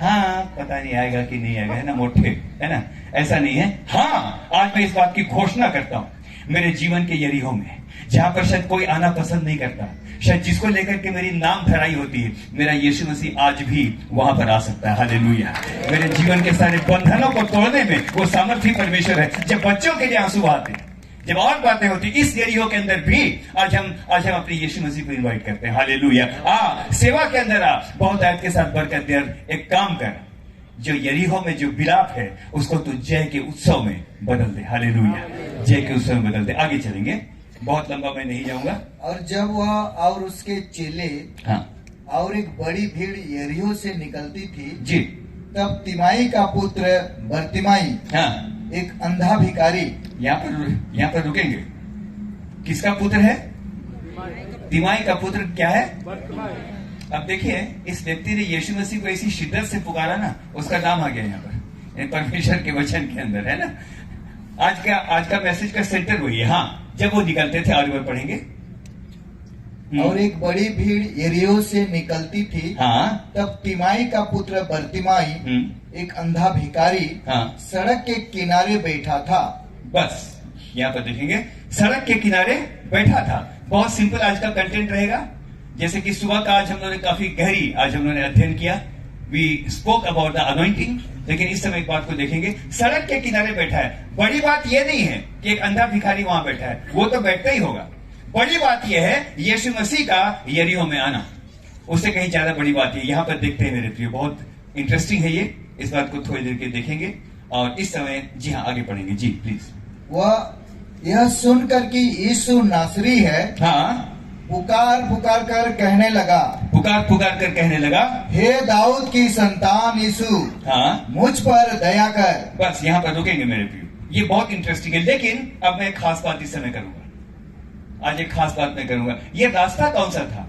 हाँ, पता नहीं आएगा कि नहीं आएगा, है ना, मोटे, है ना, ऐसा नहीं है। हाँ, आज मैं इस बात की घोषणा करता हूं, मेरे जीवन के यरीहो में, जहां पर शायद कोई आना पसंद नहीं करता, शायद जिसको लेकर के मेरी नाम धराई होती है, मेरा यीशु मसीह आज भी वहां पर आ सकता है। हालेलुया। मेरे जीवन के सारे बंधनों को तोड़ने में वो सामर्थ्य परमेश्वर है। जब बच्चों के लिए आंसू बहाते हैं, जब और बातें होती, इस यरीहो के अंदर भी आज हम अपने यीशु मसीह को इनवाइट करते हैं। हालेलुया। सेवा के अंदर बहुत आयत के साथ बरकत दे, एक काम कर, जो यरीहो में जो विलाप है उसको तू जय के उत्सव में बदल दे। हालेलुया। जय के उत्सव में बदल दे। आगे चलेंगे, बहुत लंबा मैं नहीं जाऊंगा। और जब वह और उसके चेले, हाँ, और एक बड़ी भीड़ यरीहो से निकलती थी जी, तब तिमाई का पुत्र बर्तिमाई, हाँ, एक अंधा भिखारी, यहाँ पर रुकेंगे। किसका पुत्र है? तिमाई का पुत्र क्या है? अब देखिए, इस व्यक्ति ने यीशु मसीह को ऐसी शिद्दत से पुकारा ना, उसका नाम आ गया यहाँ पर परमेश्वर के वचन के अंदर, है ना। आज का मैसेज का सेंटर वही है। हाँ, जब वो निकलते थे, आगे बढ़ पढ़ेंगे। और एक बड़ी भीड़ यरीहो से निकलती थी। हाँ। तब तिमाई का पुत्र बर्तिमाई, एक अंधा भिखारी, हाँ, सड़क के किनारे बैठा था। बस यहाँ पर देखेंगे, सड़क के किनारे बैठा था। बहुत सिंपल आज का कंटेंट रहेगा। जैसे कि सुबह का आज हम लोगों ने काफी गहरी आज हम लोगों ने अध्ययन किया। We spoke about the anointing. लेकिन इस समय एक बात को देखेंगे, सड़क के किनारे बैठा है। बड़ी बात यह नहीं है कि एक अंधा भिखारी वहां बैठा है, वो तो बैठता ही होगा। बड़ी बात यह है यीशु मसीह का यरीहो में आना, उससे कहीं ज्यादा बड़ी बात है। यहां पर देखते हैं मेरे प्रिय, बहुत इंटरेस्टिंग है ये। इस बात को थोड़ी देर के देखेंगे और इस समय जी हाँ आगे पढ़ेंगे। जी प्लीज। वह यह सुनकर कि यीशु नासरी है, हाँ, पुकार पुकार कर कहने लगा, हे दाऊद की संतान यीशु, हाँ, मुझ पर दया कर। बस यहाँ पर रुकेंगे मेरे प्रिय, ये बहुत इंटरेस्टिंग है। लेकिन अब मैं एक खास बात इस समय करूंगा। आज एक खास बात मैं करूंगा। ये रास्ता कौन सा था?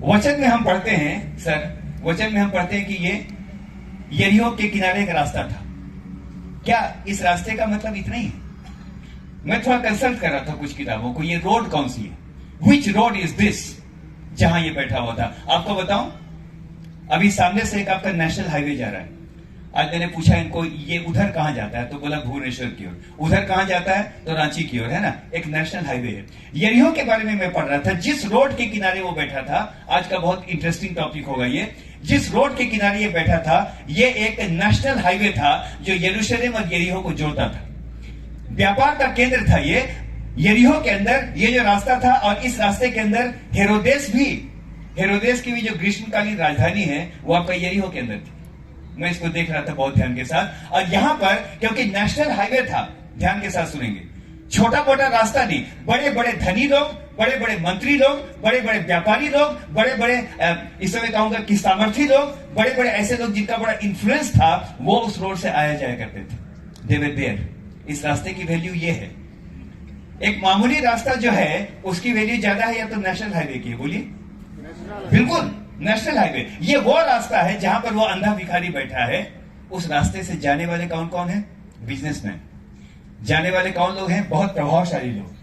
वचन में हम पढ़ते हैं सर, वचन में हम पढ़ते हैं कि ये यरीहो के किनारे एक रास्ता था। क्या इस रास्ते का मतलब इतना ही है? मैं थोड़ा कंसल्ट कर रहा था कुछ किताबों को, ये रोड कौन सी है, विच रोड इज दिस, जहां ये बैठा हुआ था। आपको बताऊं, अभी सामने से एक आपका नेशनल हाईवे जा रहा है। आज मैंने पूछा इनको, ये उधर कहां जाता है, तो बोला भुवनेश्वर की ओर। उधर कहां जाता है, तो रांची की ओर, है ना। एक नेशनल हाईवे है। यरीहो के बारे में मैं पढ़ रहा था, जिस रोड के किनारे वो बैठा था। आज का बहुत इंटरेस्टिंग टॉपिक होगा ये। जिस रोड के किनारे ये बैठा था, ये एक नेशनल हाईवे था जो यरूशलेम और यरीहो को जोड़ता था। व्यापार का केंद्र था ये यरीहो के अंदर, ये जो रास्ता था। और इस रास्ते के अंदर हेरोदेस की भी जो ग्रीष्मकालीन राजधानी है, वो आपका यरीहो के अंदर थी। मैं इसको देख रहा था बहुत ध्यान के साथ। और यहां पर क्योंकि नेशनल हाईवे था, ध्यान के साथ सुनेंगे, छोटा मोटा रास्ता नहीं, बड़े बड़े धनी लोग, बड़े बड़े मंत्री लोग, बड़े बड़े व्यापारी लोग, बड़े बड़े इस समय कहूंगा कि सामर्थी लोग, बड़े बड़े ऐसे लोग जिनका बड़ा इंफ्लुएंस था, वो उस रोड से आया जाया करते थे। दे वर देयर। इस रास्ते की वैल्यू ये है। एक मामूली रास्ता जो है उसकी वैल्यू ज्यादा है या तो नेशनल हाईवे की? बोलिए। बिल्कुल, नेशनल हाईवे। ये वो रास्ता है जहां पर वो अंधा भिखारी बैठा है। उस रास्ते से जाने वाले कौन कौन है? बिजनेसमैन। जाने वाले कौन लोग हैं? बहुत प्रभावशाली लोग।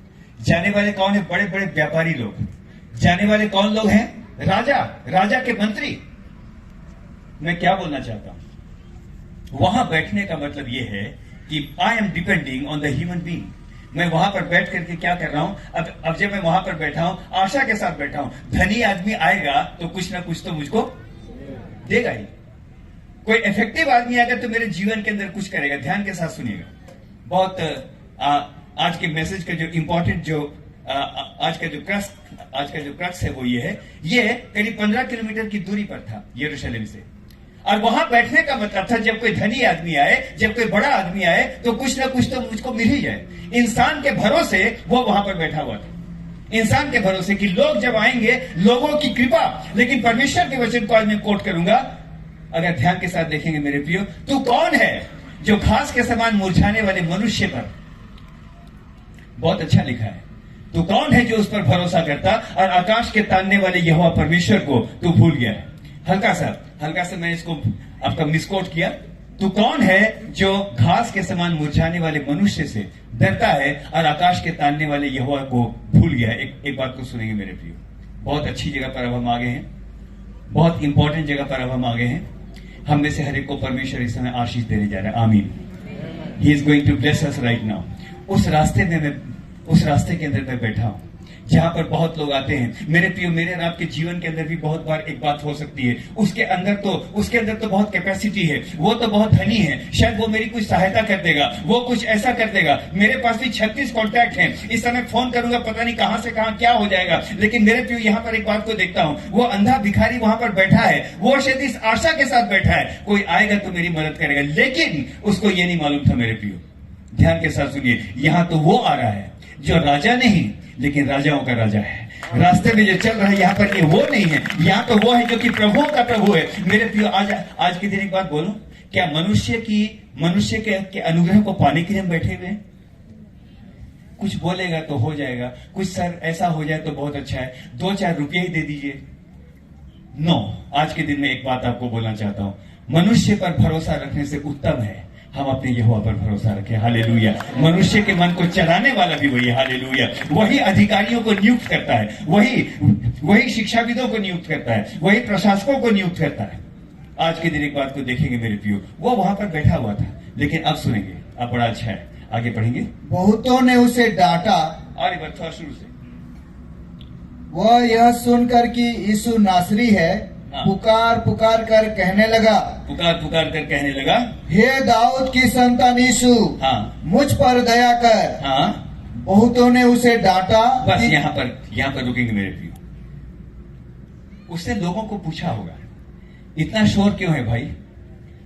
जाने वाले कौन है? बड़े बड़े व्यापारी लोग। जाने वाले कौन लोग हैं? राजा के मंत्री। मैं क्या बोलना चाहता हूं, वहां बैठने का मतलब यह है कि I am depending on the human being. मैं वहां पर बैठ करके क्या कर रहा हूं? अब जब मैं वहां पर बैठा हूं, आशा के साथ बैठा हूं, धनी आदमी आएगा तो कुछ ना कुछ तो मुझको देगा ही। कोई इफेक्टिव आदमी आएगा तो मेरे जीवन के अंदर कुछ करेगा। ध्यान के साथ सुनिएगा। बहुत आज के मैसेज का जो इंपॉर्टेंट जो आज का जो क्रक्स है वो ये है। ये करीब 15 किलोमीटर की दूरी पर था यरूशलेम से। और वहां बैठने का मतलब था, जब कोई धनी आदमी आए, जब कोई बड़ा आदमी आए, तो कुछ ना कुछ तो मुझको मिल ही जाए। इंसान के भरोसे वो वहां पर बैठा हुआ था। इंसान के भरोसे कि लोग जब आएंगे, लोगों की कृपा। लेकिन परमेश्वर के वचन को आज मैं कोट करूंगा, अगर ध्यान के साथ देखेंगे मेरे प्रियो, तू कौन है जो घास के समान मुरझाने वाले मनुष्य पर, बहुत अच्छा लिखा है, तू कौन है जो उस पर भरोसा करता और आकाश के तानने वाले यहोवा परमेश्वर को तू भूल गया है। हल्का सा मैं इसको आपका मिसकोट किया। तू कौन है जो घास के समान मुरझाने वाले मनुष्य से डरता है और आकाश के तानने वाले यहोवा को भूल गया है। एक बात को सुनेंगे मेरे प्रियो, बहुत अच्छी जगह पर अब हम आ गए हैं, बहुत इंपॉर्टेंट जगह पर अब हम आ गए हैं। हम में से हर एक को परमेश्वर इस समय आशीष देने जा रहा है। आमीन। He is going to bless us right now. उस रास्ते के अंदर मैं बैठा हूं जहां पर बहुत लोग आते हैं। मेरे प्रियो, मेरे और आपके जीवन के अंदर भी बहुत बार एक बात हो सकती है, उसके अंदर तो बहुत कैपेसिटी है, वो तो बहुत धनी है, शायद वो मेरी कुछ सहायता कर देगा, वो कुछ ऐसा कर देगा। मेरे पास भी 36 कॉन्टैक्ट हैं, इस समय फोन करूंगा पता नहीं कहां से कहां क्या हो जाएगा। लेकिन मेरे प्रियो, यहां पर एक बात को देखता हूं, वो अंधा भिखारी वहां पर बैठा है, वो शायद इस आशा के साथ बैठा है कोई आएगा तो मेरी मदद करेगा। लेकिन उसको ये नहीं मालूम था मेरे प्रियो, ध्यान के साथ सुनिए, यहां तो वो आ रहा है जो राजा नहीं लेकिन राजाओं का राजा है। रास्ते में जो चल रहा है यहाँ पर, ये वो नहीं है, यहाँ तो वो है जो कि प्रभुओं का प्रभु है। मेरे प्रियो, आज के दिन एक बात बोलूं, क्या मनुष्य के अनुग्रह को पाने के लिए हम बैठे हुए हैं? कुछ बोलेगा तो हो जाएगा, कुछ सर ऐसा हो जाए तो बहुत अच्छा है, 2-4 रुपये ही दे दीजिए, नो, आज के दिन में एक बात आपको बोलना चाहता हूं, मनुष्य पर भरोसा रखने से उत्तम है हम अपने यहोवा पर भरोसा रखें। हालेलुया। मनुष्य के मन को चलाने वाला भी वही है। हालेलुया। वही अधिकारियों को नियुक्त करता है, वही शिक्षाविदों को नियुक्त करता है, वही प्रशासकों को नियुक्त करता है। आज के दिन एक बात को देखेंगे मेरे प्रियो, वो वहां पर बैठा हुआ था, लेकिन अब सुनेंगे, अब बड़ा अच्छा है, आगे पढ़ेंगे। बहुतों ने उसे डांटा, और एक बार थोड़ा शुरू से। वह यह सुनकर कि यीशु नासरी है, हाँ। पुकार पुकार कर कहने लगा, पुकार पुकार कर कहने लगा, हे दाऊद की संतान यीशु, हाँ मुझ पर दया कर। हाँ। बहुतों ने उसे डांटा। बस यहाँ पर रुकेंगे मेरे प्रियो। उसने लोगों को पूछा होगा, इतना शोर क्यों है भाई?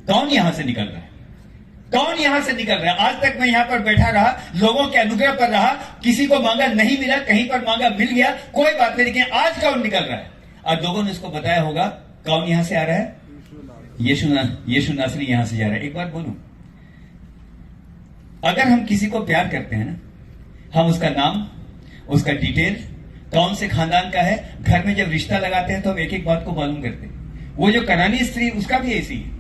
कौन यहां से निकल रहा है? कौन यहां से निकल रहा है? आज तक मैं यहां पर बैठा रहा, लोगों के अनुग्रह पर रहा, किसी को मांगा नहीं मिला, कहीं पर मांगा मिल गया, कोई बात नहीं, लेकिन आज कौन निकल रहा है? और लोगों ने उसको बताया होगा, कौन यहां से आ रहा है? यीशु नासरी यहां से जा रहा है। एक बात बोलूं, अगर हम किसी को प्यार करते हैं ना, हम उसका नाम, उसका डिटेल, कौन से खानदान का है, घर में जब रिश्ता लगाते हैं तो हम एक एक बात को मालूम करते हैं। वो जो कनानी स्त्री, उसका भी ऐसी है,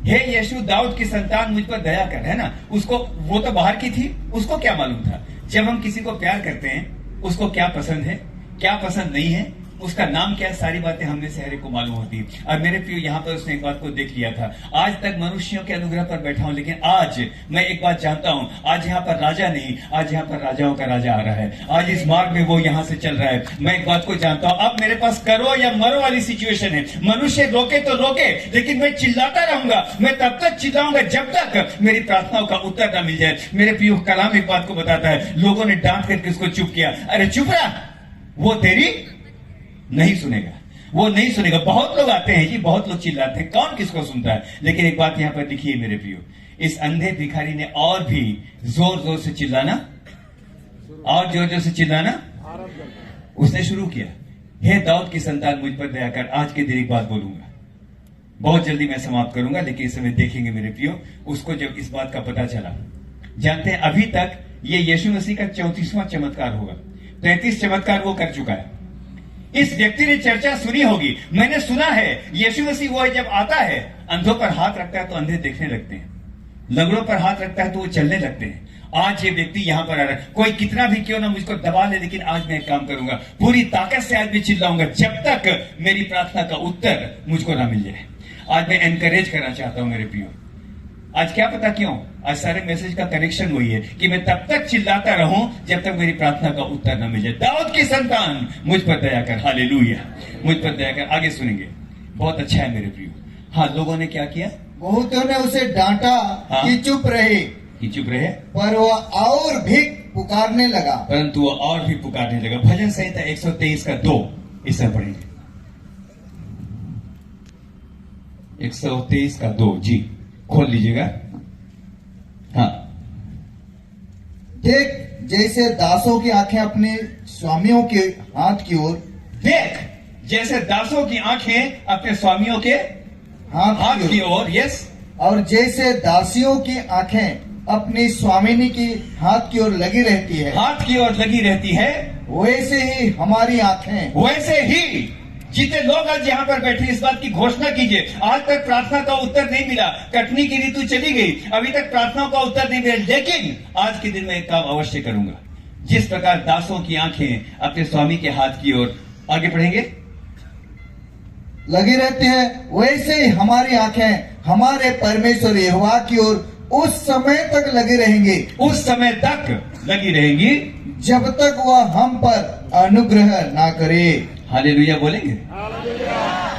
हे यीशु दाऊद की संतान मुझ पर दया कर, है ना? उसको, वो तो बाहर की थी, उसको क्या मालूम था? जब हम किसी को प्यार करते हैं, उसको क्या पसंद है, क्या पसंद नहीं है, उसका नाम क्या है, सारी बातें हमने से हर एक को मालूम होती है। और मेरे प्रियो, यहाँ पर उसने एक बात को देख लिया था। आज तक मनुष्यों के अनुग्रह पर बैठा हूं, लेकिन आज मैं एक बात जानता हूं, आज यहाँ पर राजा नहीं, आज यहाँ पर राजाओं का राजा आ रहा है। आज इस मार्ग में वो यहाँ से चल रहा है। मैं एक बात को जानता हूं, अब मेरे पास करो या मरो वाली सिचुएशन है। मनुष्य रोके तो रोके, लेकिन मैं चिल्लाता रहूंगा। मैं तब तक चिल्लाऊंगा जब तक मेरी प्रार्थनाओं का उत्तर न मिल जाए। मेरे प्रियो, कलाम एक बात को बताता है, लोगों ने डांट करके उसको चुप किया। अरे चुप रहा, वो तेरी नहीं सुनेगा, वो नहीं सुनेगा। बहुत लोग आते हैं जी, बहुत लोग चिल्लाते हैं, कौन किसको सुनता है? लेकिन एक बात यहां पर लिखी है मेरे प्रियो, इस अंधे भिखारी ने और भी जोर जोर से चिल्लाना, और जोर जोर से चिल्लाना उसने शुरू किया, हे दाऊद की संतान मुझ पर दया कर। आज के दिन एक बात बोलूंगा, बहुत जल्दी मैं समाप्त करूंगा, लेकिन इस समय देखेंगे मेरे प्रियो, उसको जब इस बात का पता चला, जानते हैं अभी तक ये यीशु मसीह का 34वां चमत्कार होगा। 33 चमत्कार वो कर चुका है। इस व्यक्ति ने चर्चा सुनी होगी, मैंने सुना है यीशु मसीह वो जब आता है, अंधों पर हाथ रखता है तो अंधे देखने लगते हैं, लंगड़ों पर हाथ रखता है तो वो चलने लगते हैं। आज ये व्यक्ति यहां पर आ रहा है, कोई कितना भी क्यों ना मुझको दबा ले, लेकिन आज मैं एक काम करूंगा, पूरी ताकत से आज भी चिल्लाऊंगा जब तक मेरी प्रार्थना का उत्तर मुझको ना मिल जाए। आज मैं एनकरेज करना चाहता हूं मेरे प्रियो। आज क्या पता क्यों, आज सारे मैसेज का कनेक्शन वही है कि मैं तब तक चिल्लाता रहूं जब तक मेरी प्रार्थना का उत्तर न मिल जाए। दाऊद की संतान मुझ पर दया कर। हालेलुया, मुझ पर दया कर। आगे सुनेंगे, बहुत अच्छा है मेरे प्रियो। हाँ, लोगों ने क्या किया? बहुतों ने उसे डांटा, हाँ? कि चुप रहे, पर वह और भी पुकारने लगा, परंतु वह और भी पुकारने लगा। भजन संहिता 123 का 2 इसे पढ़ेंगे। 123 का 2 जी खोल लीजिएगा। हाँ, देख जैसे दासों की आंखें अपने स्वामियों के हाथ की ओर, देख जैसे दासों की आंखें अपने स्वामियों के हाथ की ओर, यस, और जैसे दासियों की आंखें अपनी स्वामिनी की हाथ की ओर लगी रहती है, हाथ की ओर लगी रहती है, वैसे ही हमारी आंखें, वैसे ही जितने लोग आज यहाँ पर बैठे इस बात की घोषणा कीजिए, आज तक प्रार्थना का उत्तर नहीं मिला, कटनी की ऋतु चली गई, अभी तक प्रार्थनाओं का उत्तर नहीं मिला, लेकिन आज के दिन में एक काम अवश्य करूंगा। जिस प्रकार दासों की आंखें अपने स्वामी के हाथ की ओर, आगे पढ़ेंगे, लगी रहती है, वैसे ही हमारी आंखें हमारे परमेश्वर यहोवा की ओर उस समय तक लगी रहेंगी, उस समय तक लगी रहेंगी जब तक वह हम पर अनुग्रह ना करे। हालेलुया बोलेंगे,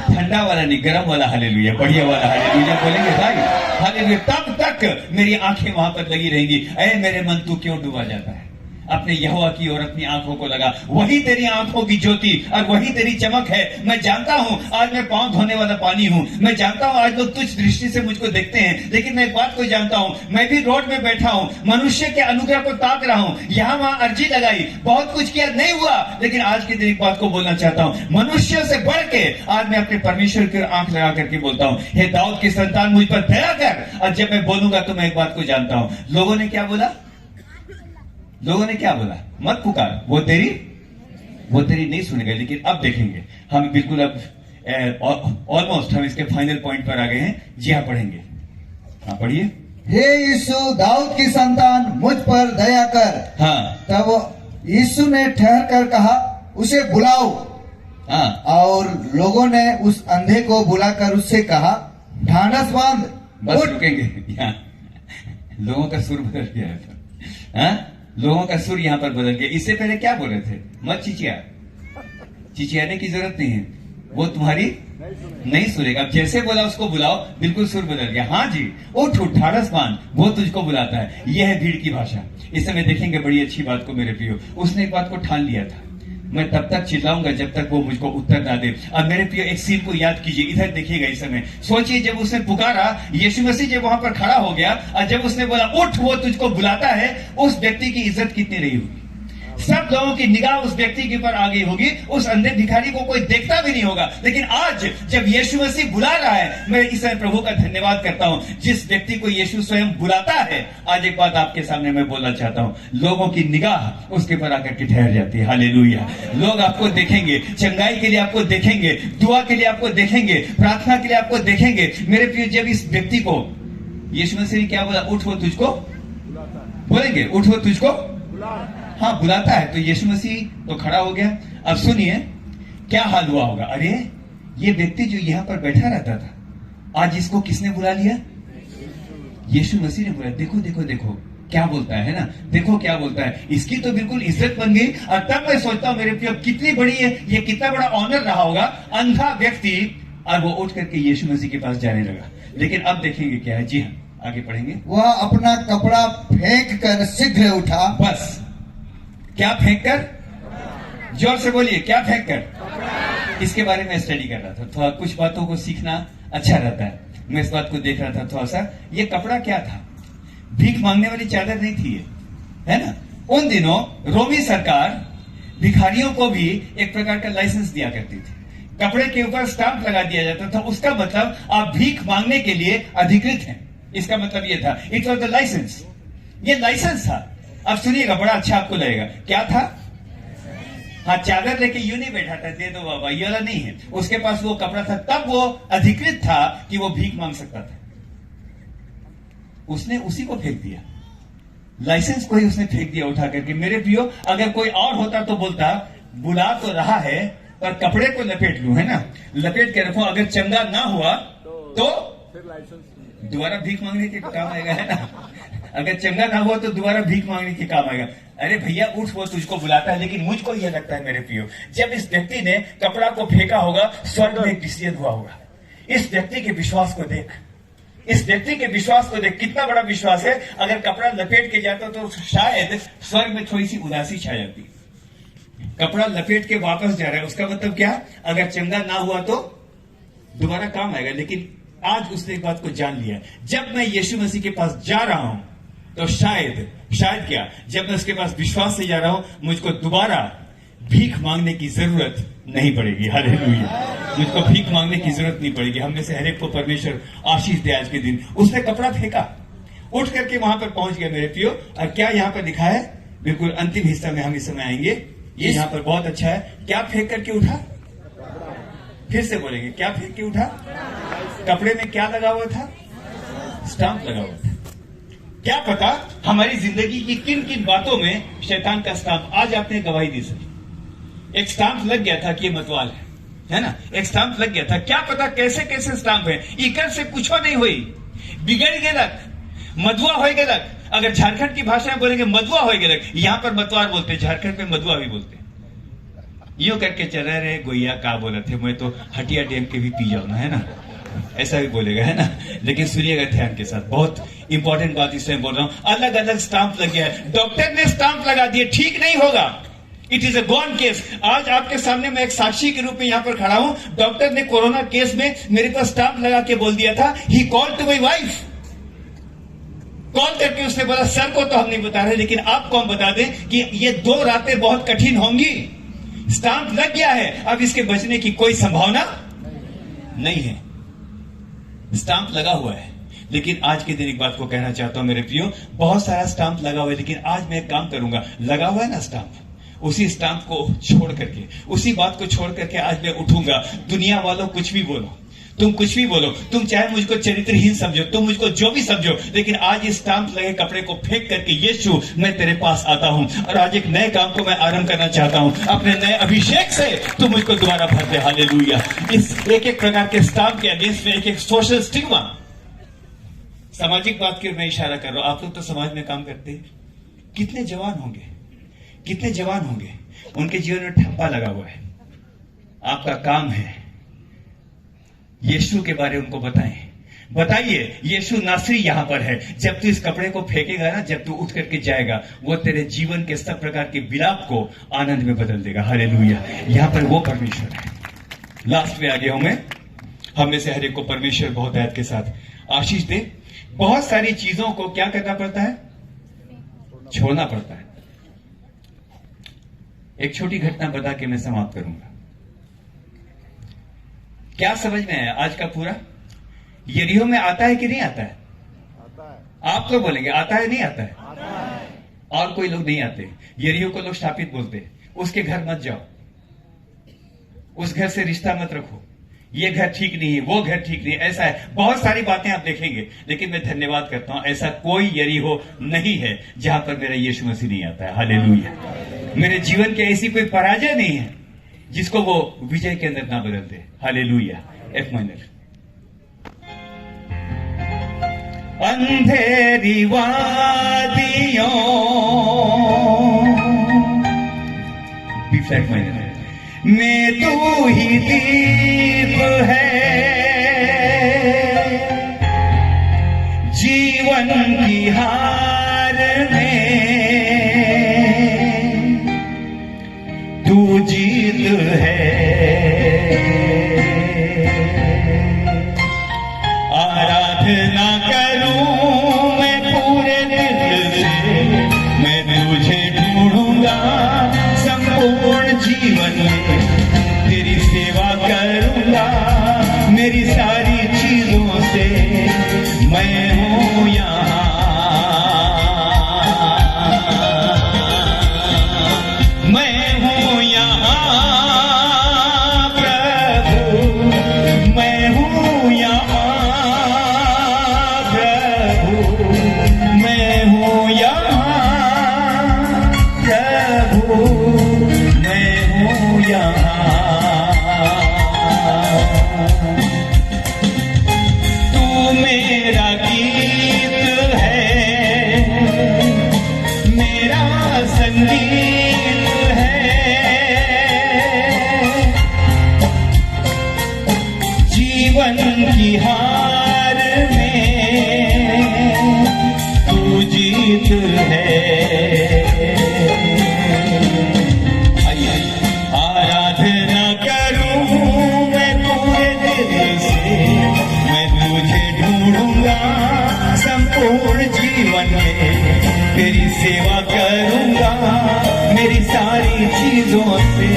ठंडा वाला नहीं, गर्म वाला हालेलुया, बढ़िया वाला हालेलुया बोलेंगे भाई। हालेलुया, तब तक मेरी आंखें वहां पर लगी रहेंगी। ऐ मेरे मन, तू क्यों डूबा जाता है? अपने यहोवा की ओर अपनी आंखों को लगा, वही तेरी आंखों की ज्योति और वही तेरी चमक है। मैं जानता हूं आज मैं पांव धोने वाला पानी हूं, मैं जानता हूं आज लोग तुच्छ दृष्टि से मुझको देखते हैं, लेकिन मैं एक बात को जानता हूं, मैं भी रोड में बैठा हूं, मनुष्य के अनुग्रह को ताक रहा हूं, यहां वहां अर्जी लगाई, बहुत कुछ किया, नहीं हुआ, लेकिन आज के दिन एक बात को बोलना चाहता हूं, मनुष्यों से बढ़ के आज मैं अपने परमेश्वर की आंख लगा करके बोलता हूं, हे दाऊद की संतान मुझ पर दया कर। और जब मैं बोलूंगा तो मैं एक बात को जानता हूं, लोगों ने क्या बोला? लोगों ने क्या बोला? मत पुकार, वो तेरी नहीं सुनेगा। लेकिन अब देखेंगे हम, बिल्कुल अब ऑलमोस्ट हम इसके फाइनल पॉइंट पर आ गए हैं। जी हाँ, पढ़ेंगे। हाँ, पढ़िए। हे यीशु, दाऊद की संतान, मुझ पर दया कर। हाँ। तब यीशु ने ठहर कर कहा, उसे बुलाओ। हाँ। और लोगों ने उस अंधे को बुलाकर उससे कहा, ढांढस बांध, बस उठ। रुकेंगे यहाँ। लोगों का सुर बदल गया है। हाँ? लोगों का सुर यहाँ पर बदल गया। इससे पहले क्या बोल रहे थे? मत चिचिया। चिचियाने की जरूरत नहीं है, वो तुम्हारी नहीं सुनेगा। अब जैसे बोला उसको बुलाओ, बिल्कुल सुर बदल गया। हाँ जी, उठ उठ, ढाढ़स बांध, वो तुझको बुलाता है। यह है भीड़ की भाषा। इस समय देखेंगे बड़ी अच्छी बात को मेरे प्रियो। उसने एक बात को ठान लिया था, मैं तब तक चिल्लाऊंगा जब तक वो मुझको उत्तर ना दे। अब मेरे प्रियो एक सीन को याद कीजिए, इधर देखिएगा इस समय। सोचिए, जब उसने पुकारा, यीशु मसीह जब वहां पर खड़ा हो गया और जब उसने बोला उठ, वो तुझको बुलाता है, उस व्यक्ति की इज्जत कितनी रही होगी? सब लोगों की निगाह उस व्यक्ति के ऊपर आ गई होगी। उस अंधे भिखारी को कोई देखता भी नहीं होगा। लेकिन आज जब यीशु मसीह बुला रहा है, मैं इस समय प्रभु का धन्यवाद करता हूं, जिस व्यक्ति को यीशु स्वयं बुलाता है। आज एक बात आपके सामने मैं बोलना चाहता हूं, लोगों की निगाह उसके ऊपर आकर के ठहर जाती है। हालेलुया। लोग आपको देखेंगे, चंगाई के लिए आपको देखेंगे, दुआ के लिए आपको देखेंगे, प्रार्थना के लिए आपको देखेंगे। मेरे प्रिय, जब इस व्यक्ति को यीशु मसीह ने क्या बोला, उठ वो तुझको बोलेंगे, उठ वो तुझको हाँ बुलाता है, तो यीशु मसीह तो खड़ा हो गया। अब सुनिए क्या हाल हुआ होगा। अरे ये व्यक्ति जो यहां पर बैठा रहता था, आज इसको किसने बुला लिया? यीशु मसीह ने बुलाया। देखो देखो देखो क्या बोलता है ना, देखो क्या बोलता है। इसकी तो बिल्कुल इज्जत बन गई। और तब मैं सोचता हूं मेरे प्रिय, कितनी बड़ी है ये, कितना बड़ा ऑनर रहा होगा। अंधा व्यक्ति, और वो उठ करके यीशु मसीह के पास जाने लगा। लेकिन अब देखेंगे क्या है। जी हाँ, आगे पढ़ेंगे। वह अपना कपड़ा फेंक कर शीघ्र उठा। बस, क्या फेंक कर? जोर से बोलिए, क्या फेंक कर? इसके बारे में स्टडी कर रहा था। थोड़ा कुछ बातों को सीखना अच्छा रहता है। मैं इस बात को देख रहा था थोड़ा सा। ये कपड़ा क्या था? भीख मांगने वाली चादर नहीं थी ये, है ना। उन दिनों रोमी सरकार भिखारियों को भी एक प्रकार का लाइसेंस दिया करती थी। कपड़े के ऊपर स्टाम्प लगा दिया जाता था। उसका मतलब आप भीख मांगने के लिए अधिकृत हैं, इसका मतलब ये था। इट वॉज द लाइसेंस, ये लाइसेंस था। अब सुनिएगा, बड़ा अच्छा आपको लगेगा। क्या था? हाँ, चादर लेके यूं नहीं बैठा था, दे दो बाबा, ये वाला नहीं है। उसके पास वो कपड़ा था, तब वो अधिकृत था कि वो भीख मांग सकता था। उसने उसी को फेंक दिया, लाइसेंस को ही उसने फेंक दिया उठा करके। मेरे प्रियो, अगर कोई और होता तो बोलता, बुला तो रहा है पर कपड़े को लपेट लूं, है ना, लपेट के रखो, अगर चंगा ना हुआ तो दोबारा भीख मांगने के काम आएगा, है ना। अगर चंगा ना हुआ तो दोबारा भीख मांगने के काम आएगा। अरे भैया उठ, वो तुझको बुलाता है। लेकिन मुझको यह लगता है मेरे प्रियो, जब इस व्यक्ति ने कपड़ा को फेंका होगा, स्वर्ग में एक डिसीजन हुआ होगा। इस व्यक्ति के विश्वास को देख, इस व्यक्ति के विश्वास को देख, कितना बड़ा विश्वास है। अगर कपड़ा लपेट के जाता तो शायद स्वर्ग में थोड़ी सी उदासी छा जाती। कपड़ा लपेट के वापस जा रहा है, उसका मतलब क्या? अगर चंगा ना हुआ तो दोबारा काम आएगा। लेकिन आज उसने एक बात को जान लिया, जब मैं यीशु मसीह के पास जा रहा हूं तो शायद क्या, जब मैं उसके पास विश्वास से जा रहा हूं, मुझको दोबारा भीख मांगने की जरूरत नहीं पड़ेगी। हालेलुया। मुझको भीख मांगने की जरूरत नहीं पड़ेगी। हम में से हर एक को परमेश्वर आशीष दे आज के दिन। उसने कपड़ा फेंका, उठ करके वहां पर पहुंच गया मेरे प्रियो। और क्या यहां पर लिखा है? बिल्कुल अंतिम हिस्सा में हम इस समय आएंगे। ये यहां पर बहुत अच्छा है। क्या फेंक करके उठा? फिर से बोलेंगे, क्या फेंक के उठा? कपड़े में क्या लगा हुआ था? स्टाम्प लगा हुआ था। क्या पता हमारी जिंदगी की किन किन बातों में शैतान का स्टाम्प। आज आपने गवाही दी सर, एक स्टाम्प लग गया था कि ये मतवाल है ना, एक स्टाम्प लग गया था। क्या पता कैसे कैसे स्टाम्प है, इकर से कुछ नहीं हुई, बिगड़ गेलक, मधुआ हो गेलक। अगर झारखंड की भाषा में बोलेंगे मधुआ हो गेलक, यहां पर मतवार बोलते, झारखंड में मधुआ भी बोलते। यूं करके चल रहे गोइया का बोला थे, मैं तो हटिया डैम के भी पी जाऊं ना, है ना, ऐसा भी बोलेगा, है ना। लेकिन सुनिएगा ध्यान के साथ, बहुत इंपॉर्टेंट बात इसमें बोल रहा हूं। अलग अलग स्टाम्प लग गया है, डॉक्टर ने स्टाम्प लगा दिए, ठीक नहीं होगा, it is a gone case. आज आपके सामने मैं एक साक्षी के रूप में यहां पर खड़ा हूं। डॉक्टर ने कोरोना केस में मेरे पास स्टाम्प लगा के बोल दिया था, he called to my wife. Call करके उसने बोला, सर को तो हम नहीं बता रहे, लेकिन आपको हम बता दें कि ये 2 रातें बहुत कठिन होंगी। स्टाम्प लग गया है, अब इसके बचने की कोई संभावना नहीं है। स्टाम्प लगा हुआ है। लेकिन आज के दिन एक बात को कहना चाहता हूं मेरे प्रियो, बहुत सारा स्टाम्प लगा हुआ है, लेकिन आज मैं एक काम करूंगा। लगा हुआ है ना स्टाम्प, उसी स्टैंप को छोड़ करके, उसी बात को छोड़ करके आज मैं उठूंगा। दुनिया वालों कुछ भी बोलो, तुम कुछ भी बोलो, तुम चाहे मुझको चरित्रहीन समझो, तुम मुझको जो भी समझो, लेकिन आज इस स्टैंप लगे कपड़े को फेंक करके यीशु मैं तेरे पास आता हूं और आज एक नए काम को मैं आरंभ करना चाहता हूं। अपने नए अभिषेक से तुम मुझको दोबारा भर दे। हालेलुया। इस एक एक प्रकार के स्टैंप के अगेंस्ट में एक एक सोशल स्टिग्मा, सामाजिक बात की मैं इशारा कर रहा हूं। आप लोग तो समाज में काम करते हैं। कितने जवान होंगे, कितने जवान होंगे, उनके जीवन में ठप्पा लगा हुआ है। आपका काम है यीशु के बारे में उनको बताइए यीशु नासरी यहां पर है। जब तू इस कपड़े को फेंकेगा ना, जब तू उठ करके जाएगा, वो तेरे जीवन के सब प्रकार के विलाप को आनंद में बदल देगा। हालेलुया। यहां पर वो परमेश्वर है। लास्ट में आगे हूं मैं। हम में से हर एक को परमेश्वर बहुत दया के साथ आशीष दे। बहुत सारी चीजों को क्या करना पड़ता है? छोड़ना पड़ता है। एक छोटी घटना बता के मैं समाप्त करूंगा। क्या समझ में आया आज का पूरा? यरीहो में आता है कि नहीं आता है? आता है। आप लोग बोलेंगे आता है, नहीं आता है? आता है। और कोई लोग नहीं आते। यरीहो को लोग शापित बोलते हैं। उसके घर मत जाओ, उस घर से रिश्ता मत रखो, ये घर ठीक नहीं है, वो घर ठीक नहीं है, ऐसा है। बहुत सारी बातें आप देखेंगे, लेकिन मैं धन्यवाद करता हूं ऐसा कोई यरीहो नहीं है जहां पर मेरा यीशु मसीह नहीं आता है। हालेलुया। मेरे जीवन की ऐसी कोई पराजय नहीं है जिसको वो विजय के अंदर ना बदल दे। हालेलुया। F minor. अंधेरी वादियों, बी फ्लैट माइनर में तू ही दीप है, जीवन की हार में तू जीत है। आराधना करूं मैं पूरे दिल से, मैं तुझे ढूंढूंगा संपूर्ण जीवन में, तेरी सेवा करूंगा मेरी सारी चीजों से। मैं हूं यहाँ, मैं हूं यहाँ प्रभु, मैं हूं यहाँ प्रभु, मैं हूं यहाँ प्रभु, मैं हूं यहाँ। तू मेरा गीत है, मेरा संगीत है, जीवन की हार में तू जीत है। आराधना करूं मैं पूरे दिल से, मैं तुझे ढूंढूंगा संपूर्ण जीवन में, तेरी सेवा करूंगा मेरी सारी चीजों से।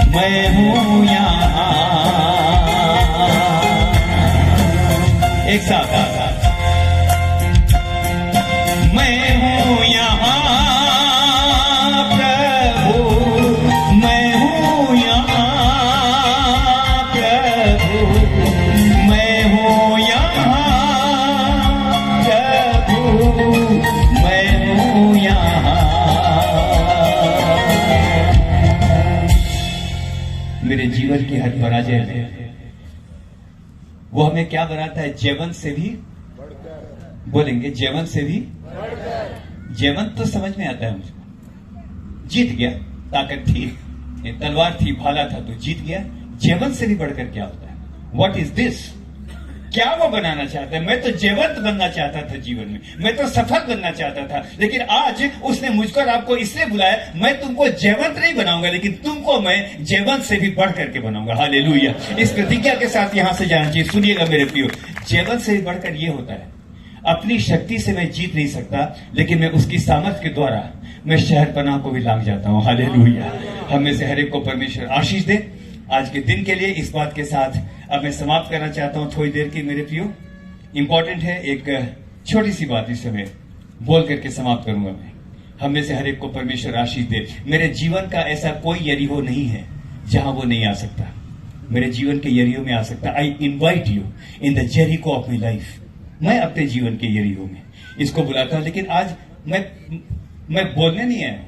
मैं हूं यहाँ। एक साथ मैं हूं यहाँ प्रभु, मैं हूं यहाँ प्रभु, मैं हूं यहाँ प्रभु, मैं हूं यहाँ। मेरे जीवन की हर पराजय में वो हमें क्या बनाता है? जयवंत से भी बोलेंगे, जयवंत से भी। जयवंत तो समझ में आता है मुझको। जीत गया, ताकत थी, तलवार थी, भाला था तो जीत गया। जयवंत से भी बढ़कर क्या होता है? What is this? क्या वो बनाना चाहता है? मैं तो जयवंत बनना चाहता था जीवन में, मैं तो सफल बनना चाहता था, लेकिन आज उसने मुझको और आपको इसलिए बुलाया, मैं तुमको जयवंत नहीं बनाऊंगा, लेकिन तुमको मैं जयवंत से भी बढ़ करके बनाऊंगा। हालेलुया। इस प्रतिज्ञा के साथ यहां से जाना चाहिए। सुनिएगा मेरे प्रियो, जयवंत से भी बढ़कर ये होता है, अपनी शक्ति से मैं जीत नहीं सकता, लेकिन मैं उसकी सामर्थ्य के द्वारा मैं शहरपनाह को भी लांघ जाता हूं। हालेलुया। हम में से हर एक को परमेश्वर आशीष दे। आज के दिन के लिए इस बात के साथ अब मैं समाप्त करना चाहता हूं थोड़ी देर की मेरे प्रियो। इंपॉर्टेंट है, एक छोटी सी बात इस समय बोल करके समाप्त करूंगा मैं। हम में से हर एक को परमेश्वर आशीष दे। मेरे जीवन का ऐसा कोई यरीहो नहीं है जहां वो नहीं आ सकता। मेरे जीवन के यरीहो में आ सकता। I invite you in the Jericho of my life. मैं अपने जीवन के यरीहो में इसको बुलाता हूं। लेकिन आज मैं बोलने नहीं आया।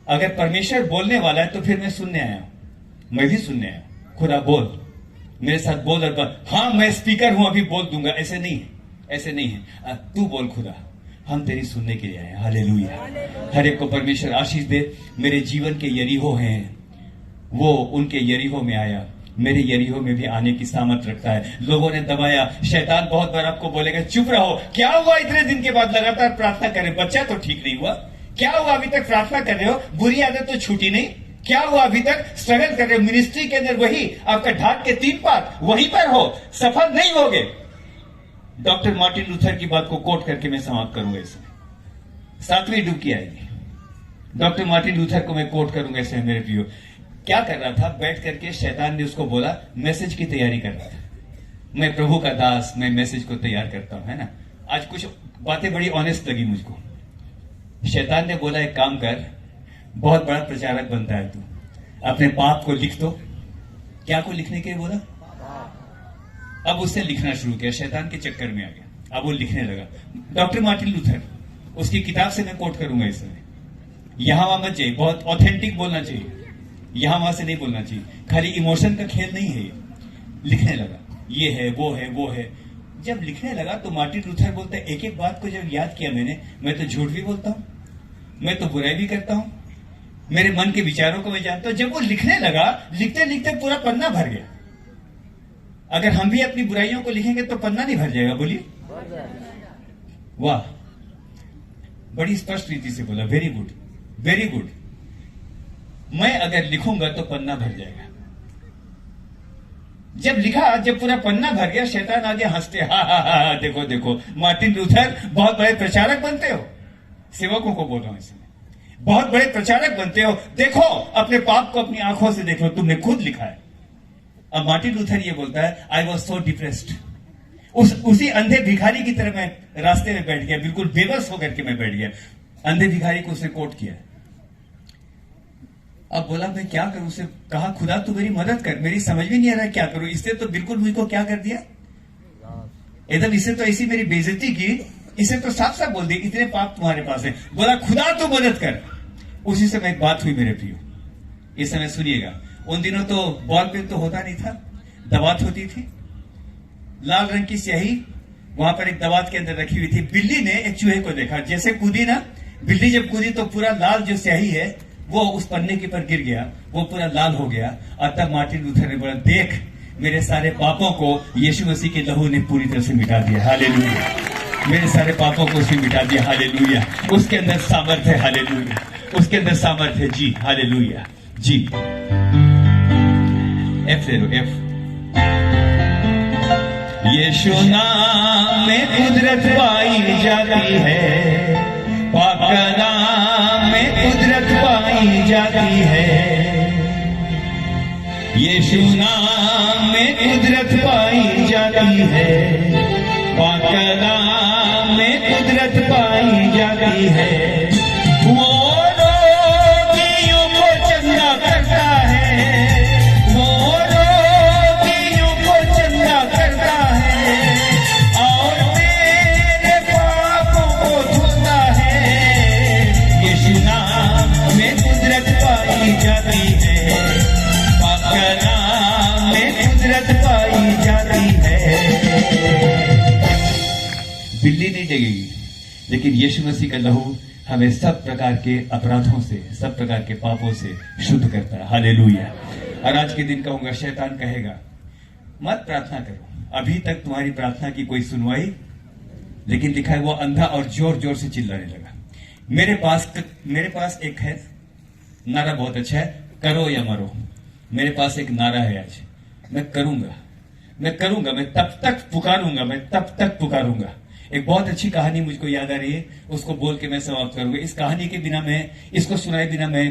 अगर परमेश्वर बोलने वाला है तो फिर मैं सुनने आया हूं। मैं भी सुनने आया हूं। खुदा बोल, मेरे साथ बोल। और हाँ, मैं स्पीकर हूं, अभी बोल दूंगा, ऐसे नहीं है, ऐसे नहीं है। तू बोल खुदा, हम तेरी सुनने के लिए आए। हालेलुया। हर एक को परमेश्वर आशीष दे। मेरे जीवन के यरीहो हैं, वो उनके यरीहो में आया। मेरे यरीहो में भी आने की सामर्थ रखता है। लोगों ने दबाया। शैतान बहुत बार आपको बोलेगा चुप रहो, क्या हुआ इतने दिन के बाद लगातार प्रार्थना करें, बच्चा तो ठीक नहीं हुआ, क्या हुआ अभी तक प्रार्थना कर रहे हो, बुरी आदत तो छूटी नहीं, क्या हुआ अभी तक स्ट्रगल कर रहे हो, मिनिस्ट्री के अंदर वही आपका ढाक के 3 पात वहीं पर हो, सफल नहीं होगे। डॉक्टर मार्टिन लूथर की बात को कोट करके मैं समाप्त करूंगा। इसमें 7वीं डुबकी आएगी। डॉक्टर मार्टिन लूथर को मैं कोट करूंगा इसमें। मेरे प्रियो, क्या कर रहा था, बैठ करके शैतान ने उसको बोला, मैसेज की तैयारी कर रहा था। मैं प्रभु का दास, मैं मैसेज को तैयार करता हूं, है ना। आज कुछ बातें बड़ी ऑनेस्ट लगी मुझको। शैतान ने बोला एक काम कर, बहुत बड़ा प्रचारक बनता है तू, अपने पाप को लिख दो। क्या को लिखने के लिए बोला? अब उससे लिखना शुरू किया। शैतान के चक्कर में आ गया। अब वो लिखने लगा। डॉक्टर मार्टिन लूथर, उसकी किताब से मैं कोट करूंगा इसमें। यहां वहां मत जाइए, बहुत ऑथेंटिक बोलना चाहिए, यहां वहां से नहीं बोलना चाहिए। खाली इमोशन का खेल नहीं है ये। लिखने लगा, ये है, वो है, वो है। जब लिखने लगा तो मार्टिन लूथर बोलता है, एक एक बात को जब याद किया मैंने, मैं तो झूठ भी बोलता हूं, मैं तो बुराई भी करता हूं, मेरे मन के विचारों को मैं जानता हूं। जब वो लिखने लगा, लिखते लिखते पूरा पन्ना भर गया। अगर हम भी अपनी बुराइयों को लिखेंगे तो पन्ना नहीं भर जाएगा, बोलिए। वाह, बड़ी स्पष्ट रीति से बोला। Very good, very good. मैं अगर लिखूंगा तो पन्ना भर जाएगा। जब लिखा, जब पूरा पन्ना भर गया, शैतान आगे हंसते, हा हा हा, देखो देखो मार्टिन लूथर बहुत बड़े प्रचारक बनते हो। सेवकों को बोल रहा हूं इसमें, बहुत बड़े प्रचारक बनते हो, देखो अपने पाप को अपनी आंखों से देखो, तुमने खुद लिखा है। अब मार्टिन लूथर ये बोलता है, आई वॉज सो डिप्रेस्ड। उसी अंधे भिखारी की तरह मैं रास्ते में बैठ गया, बिल्कुल बेबस होकर के मैं बैठ गया। अंधे भिखारी को उसने कोट किया। अब बोला मैं क्या करूं, उसे कहा खुदा तू मेरी मदद कर, मेरी समझ में नहीं आ रहा क्या करूं। इसने तो बिल्कुल मुझको क्या कर दिया, एकदम इससे तो ऐसी मेरी बेइज्जती की, इसे तो साफ साफ बोल दिया इतने पाप तुम्हारे पास है। बोला खुदा तू मदद कर। उसी समय एक बात हुई मेरे प्रियो, इस समय सुनिएगा। उन दिनों तो बॉल पेन तो होता नहीं था, दवात होती थी, लाल रंग की स्याही वहां पर एक दवात के अंदर रखी हुई थी। बिल्ली ने एक चूहे को देखा, जैसे कूदी ना, बिल्ली जब कूदी तो पूरा लाल जो स्याही है वो उस पन्ने के पर गिर गया, वो पूरा लाल हो गया। और तब मार्टिन लूथर ने बोला, देख मेरे सारे पापों को यीशु मसीह के लहू ने पूरी तरह से मिटा दिया। हालेलुया। मेरे सारे पापों को उसने मिटा दिया। हालेलुया। उसके अंदर सामर्थ्य है। हालेलुया। उसके अंदर सामर्थ्य है। जी हालेलुया। जी एफ ले लो, एफ। यीशु नाम में कुदरत पाई जाती है, पाक नाम में कुदरत पाई जाती है। यीशु नाम में कुदरत पाई जाती है, पाक नाम में कुदरत पाई जाती है। वो रोगियों को चंगा करता है, वो रोगियों को चंगा करता है, और मेरे पापों को धोता है। यीशु नाम में कुदरत पाई जाती है, पाक नाम में कुदरत पाई जाती है। बिल्ली नहीं जगेगी, लेकिन यीशु मसीह का लहू हमें सब प्रकार के अपराधों से, सब प्रकार के पापों से शुद्ध करता है। हालेलुया। और आज के दिन कहूंगा, शैतान कहेगा मत प्रार्थना करो, अभी तक तुम्हारी प्रार्थना की कोई सुनवाई, लेकिन लिखा है वो अंधा और जोर जोर से चिल्लाने लगा। मेरे पास एक है नारा, बहुत अच्छा है, करो या मरो। मेरे पास एक नारा है आज, मैं करूंगा, मैं करूंगा, मैं तब तक पुकारूंगा, मैं तब तक पुकारूंगा। एक बहुत अच्छी कहानी मुझको याद आ रही है, उसको बोल के मैं समाप्त करूंगा। इस कहानी के बिना मैं, इसको सुनाए बिना मैं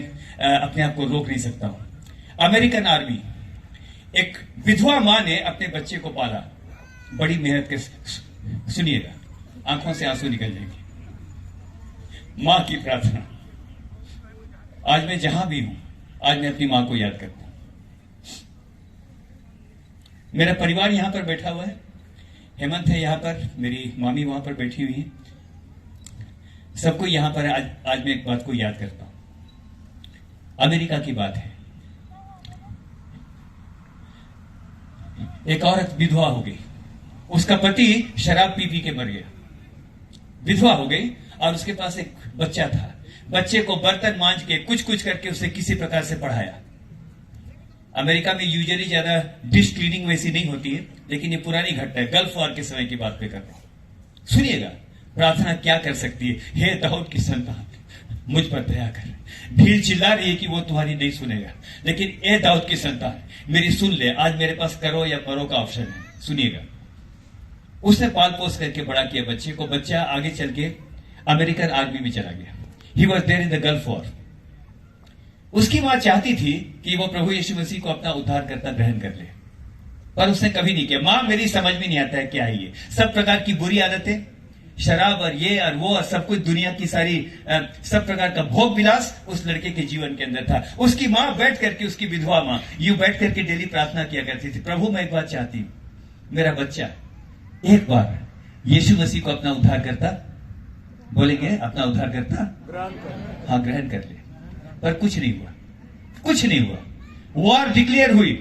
अपने आप को रोक नहीं सकता हूं। अमेरिकन आर्मी, एक विधवा मां ने अपने बच्चे को पाला, बड़ी मेहनत के, सुनिएगा, आंखों से आंसू निकल जाएंगे। मां की प्रार्थना। आज मैं जहां भी हूं, आज मैं अपनी मां को याद करता हूं। मेरा परिवार यहां पर बैठा हुआ है, हेमंत है यहां पर, मेरी मामी वहां पर बैठी हुई है, सबको यहां पर आज मैं एक बात को याद करता हूं। अमेरिका की बात है, एक औरत विधवा हो गई, उसका पति शराब पी पी के मर गया, विधवा हो गई और उसके पास एक बच्चा था। बच्चे को बर्तन मांज के कुछ कुछ करके उसे किसी प्रकार से पढ़ाया। अमेरिका में यूजुअली ज्यादा डिश क्लीनिंग वैसी नहीं होती है, लेकिन ये पुरानी घटना है, गल्फ वॉर के समय की बात पे कर रहा हूं। सुनिएगा प्रार्थना क्या कर सकती है। हे दाऊद की संतान, मुझ पर दया कर। भीड़ चिल्ला रही है कि वो तुम्हारी नहीं सुनेगा, लेकिन ए दाऊद की संतान मेरी सुन ले। आज मेरे पास करो या मरो का ऑप्शन है, सुनिएगा। उसने पाल पोस करके बड़ा किया बच्चे को। बच्चा आगे चल के अमेरिकन आर्मी में चला गया। He was there in the Gulf War. उसकी मां चाहती थी कि वो प्रभु यीशु मसीह को अपना उद्धारकर्ता ग्रहण कर ले, पर उसने कभी नहीं किया। मां मेरी समझ में नहीं आता है क्या है ये सब प्रकार की बुरी आदतें, शराब और ये और वो और सब कुछ, दुनिया की सारी सब प्रकार का भोग विलास उस लड़के के जीवन के अंदर था। उसकी मां बैठ करके, उसकी विधवा मां यूं बैठ करके डेली प्रार्थना किया करती थी, प्रभु मैं एक बात चाहती हूं, मेरा बच्चा एक बार यीशु मसीह को अपना उद्धार करता, बोलेंगे अपना उद्धार करता, हाँ ग्रहण कर ले। पर कुछ नहीं हुआ, कुछ नहीं हुआ। वॉर डिक्लेयर हुई,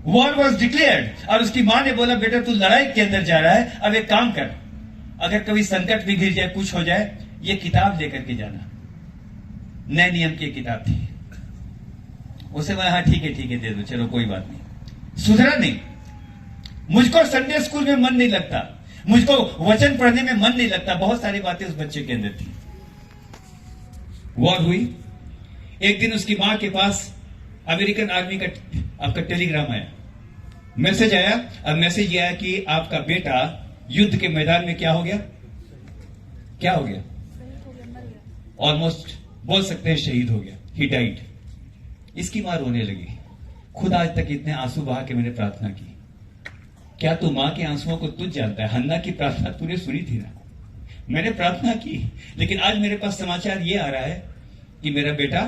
वॉर वॉज डिक्लेयर्ड। और उसकी मां ने बोला बेटा तू लड़ाई के अंदर जा रहा है, अब एक काम कर, अगर कभी संकट भी घिर जाए, कुछ हो जाए, ये किताब लेकर के जाना। नए नियम की किताब थी। उसे बोला हाँ ठीक है दे दो, चलो कोई बात नहीं। सुधरा नहीं। मुझको संडे स्कूल में मन नहीं लगता, मुझको वचन पढ़ने में मन नहीं लगता, बहुत सारी बातें उस बच्चे के अंदर थी। वॉर हुई। एक दिन उसकी मां के पास अमेरिकन आर्मी का आपका टेलीग्राम आया, मैसेज आया। अब मैसेज ये आया कि आपका बेटा युद्ध के मैदान में क्या हो गया, क्या हो गया, ऑलमोस्ट बोल सकते हैं शहीद हो गया, ही डाइड। इसकी मां रोने लगी। खुद आज तक इतने आंसू बहा के मैंने प्रार्थना की। क्या तू मां के आंसुओं को तुझ जानता है? हन्ना की प्रार्थना तूने सुनी थी ना, मैंने प्रार्थना की, लेकिन आज मेरे पास समाचार ये आ रहा है कि मेरा बेटा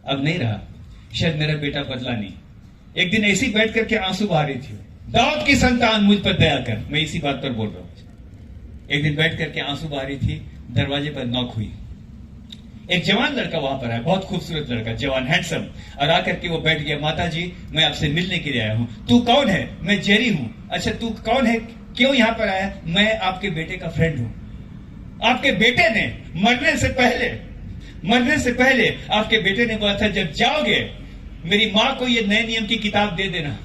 अब नहीं रहा, शायद मेरा बेटा बदला नहीं। एक दिन ऐसी बैठ करके आंसू बहा रही थी, दाऊद की संतान मुझ पर दया कर, मैं इसी बात पर बोल रहा हूं। एक दिन बैठ करके आंसू बहा रही थी, दरवाजे पर नॉक हुई। एक जवान लड़का वहां पर आया, बहुत खूबसूरत लड़का, जवान, हैंडसम, और आकर के वो बैठ गया। माता जी मैं आपसे मिलने के लिए आया हूं। तू कौन है? मैं जेरी हूं। अच्छा तू कौन है, क्यों यहां पर आया? मैं आपके बेटे का फ्रेंड हूं। आपके बेटे ने मरने से पहले आपके बेटे ने बोला था जब जाओगे मेरी मां को ये नए नियम की किताब दे देना,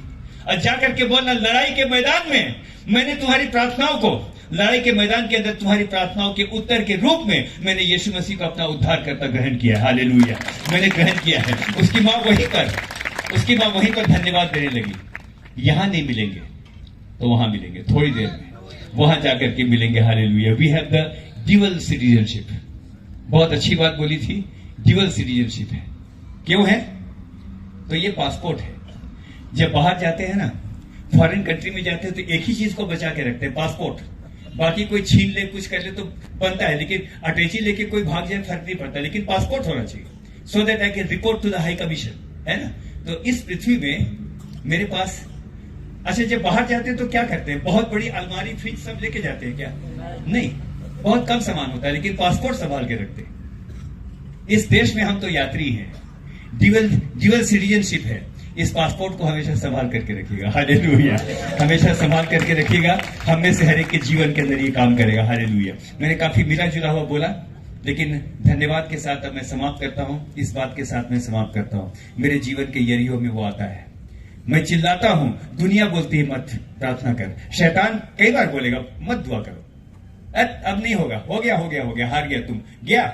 और जाकर के बोलना लड़ाई के मैदान में मैंने तुम्हारी प्रार्थनाओं को, लड़ाई के मैदान के अंदर तुम्हारी प्रार्थनाओं के उत्तर के रूप में मैंने यीशु मसीह को अपना उद्धार करता ग्रहण किया। हालेलुया, मैंने ग्रहण किया है। उसकी मां वहीं पर धन्यवाद देने लगी। यहां नहीं मिलेंगे तो वहां मिलेंगे, थोड़ी देर में वहां जाकर के मिलेंगे। Hallelujah. We have the dual citizenship. बहुत अच्छी बात बोली थी, ड्यूअल सिटीजनशिप है। क्यों है? तो ये पासपोर्ट है। जब बाहर जाते हैं ना, फॉरेन कंट्री में जाते हैं तो एक ही चीज को बचा के रखते हैं, पासपोर्ट। बाकी कोई छीन ले, कुछ कर ले तो बनता है, लेकिन अटैची लेके कोई भाग जाए फर्क नहीं पड़ता, लेकिन पासपोर्ट होना चाहिए, so that I can report to the high commission, है ना। तो इस पृथ्वी में मेरे पास, अच्छा जब बाहर जाते हैं तो क्या करते हैं? बहुत बड़ी अलमारी, फ्रिज सब लेके जाते हैं क्या? नहीं, बहुत कम सामान होता है, लेकिन पासपोर्ट संभाल के रखते हैं। इस देश में हम तो यात्री हैं, ड्यूअल सिटीजनशिप है। इस पासपोर्ट को हमेशा संभाल करके रखिएगा। हालेलुया, हमेशा संभाल करके रखिएगा। हम में से हर एक के जीवन के अंदर ये काम करेगा। हालेलुया। मैंने काफी मिला जुला हुआ बोला, लेकिन धन्यवाद के साथ अब मैं समाप्त करता हूं। इस बात के साथ मैं समाप्त करता हूं, मेरे जीवन के यरीहो में वो आता है। मैं चिल्लाता हूं, दुनिया बोलती है मत प्रार्थना कर, शैतान कई बार बोलेगा मत दुआ करो, अब नहीं होगा, हो गया, हार गया, तुम गया।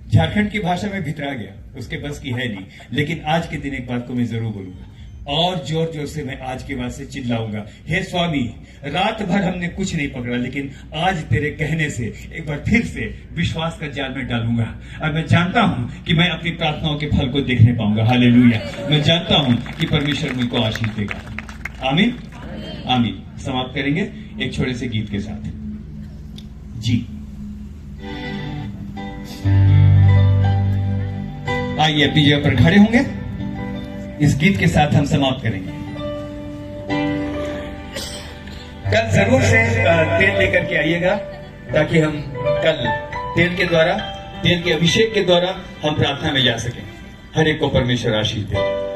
झारखंड की भाषा में भितरा गया, उसके बस की है नहीं। लेकिन आज के दिन एक बात को मैं जरूर बोलूंगा, और जोर जोर से मैं आज के बाद से चिल्लाऊंगा, हे स्वामी, रात भर हमने कुछ नहीं पकड़ा, लेकिन आज तेरे कहने से एक बार फिर से विश्वास का जाल में डालूंगा। और मैं जानता हूं कि मैं अपनी प्रार्थनाओं के फल को देखने पाऊंगा। हालेलुया। मैं जानता हूं कि परमेश्वर मुझको आशीष देगा। आमीन, आमीन। समाप्त करेंगे एक छोटे से गीत के साथ। जी आइए अपनी जगह पर खड़े होंगे, इस गीत के साथ हम समाप्त करेंगे। कल जरूर से तेल लेकर के आइएगा, ताकि हम कल तेल के अभिषेक के द्वारा हम प्रार्थना में जा सकें। हर एक को परमेश्वर आशीष दे।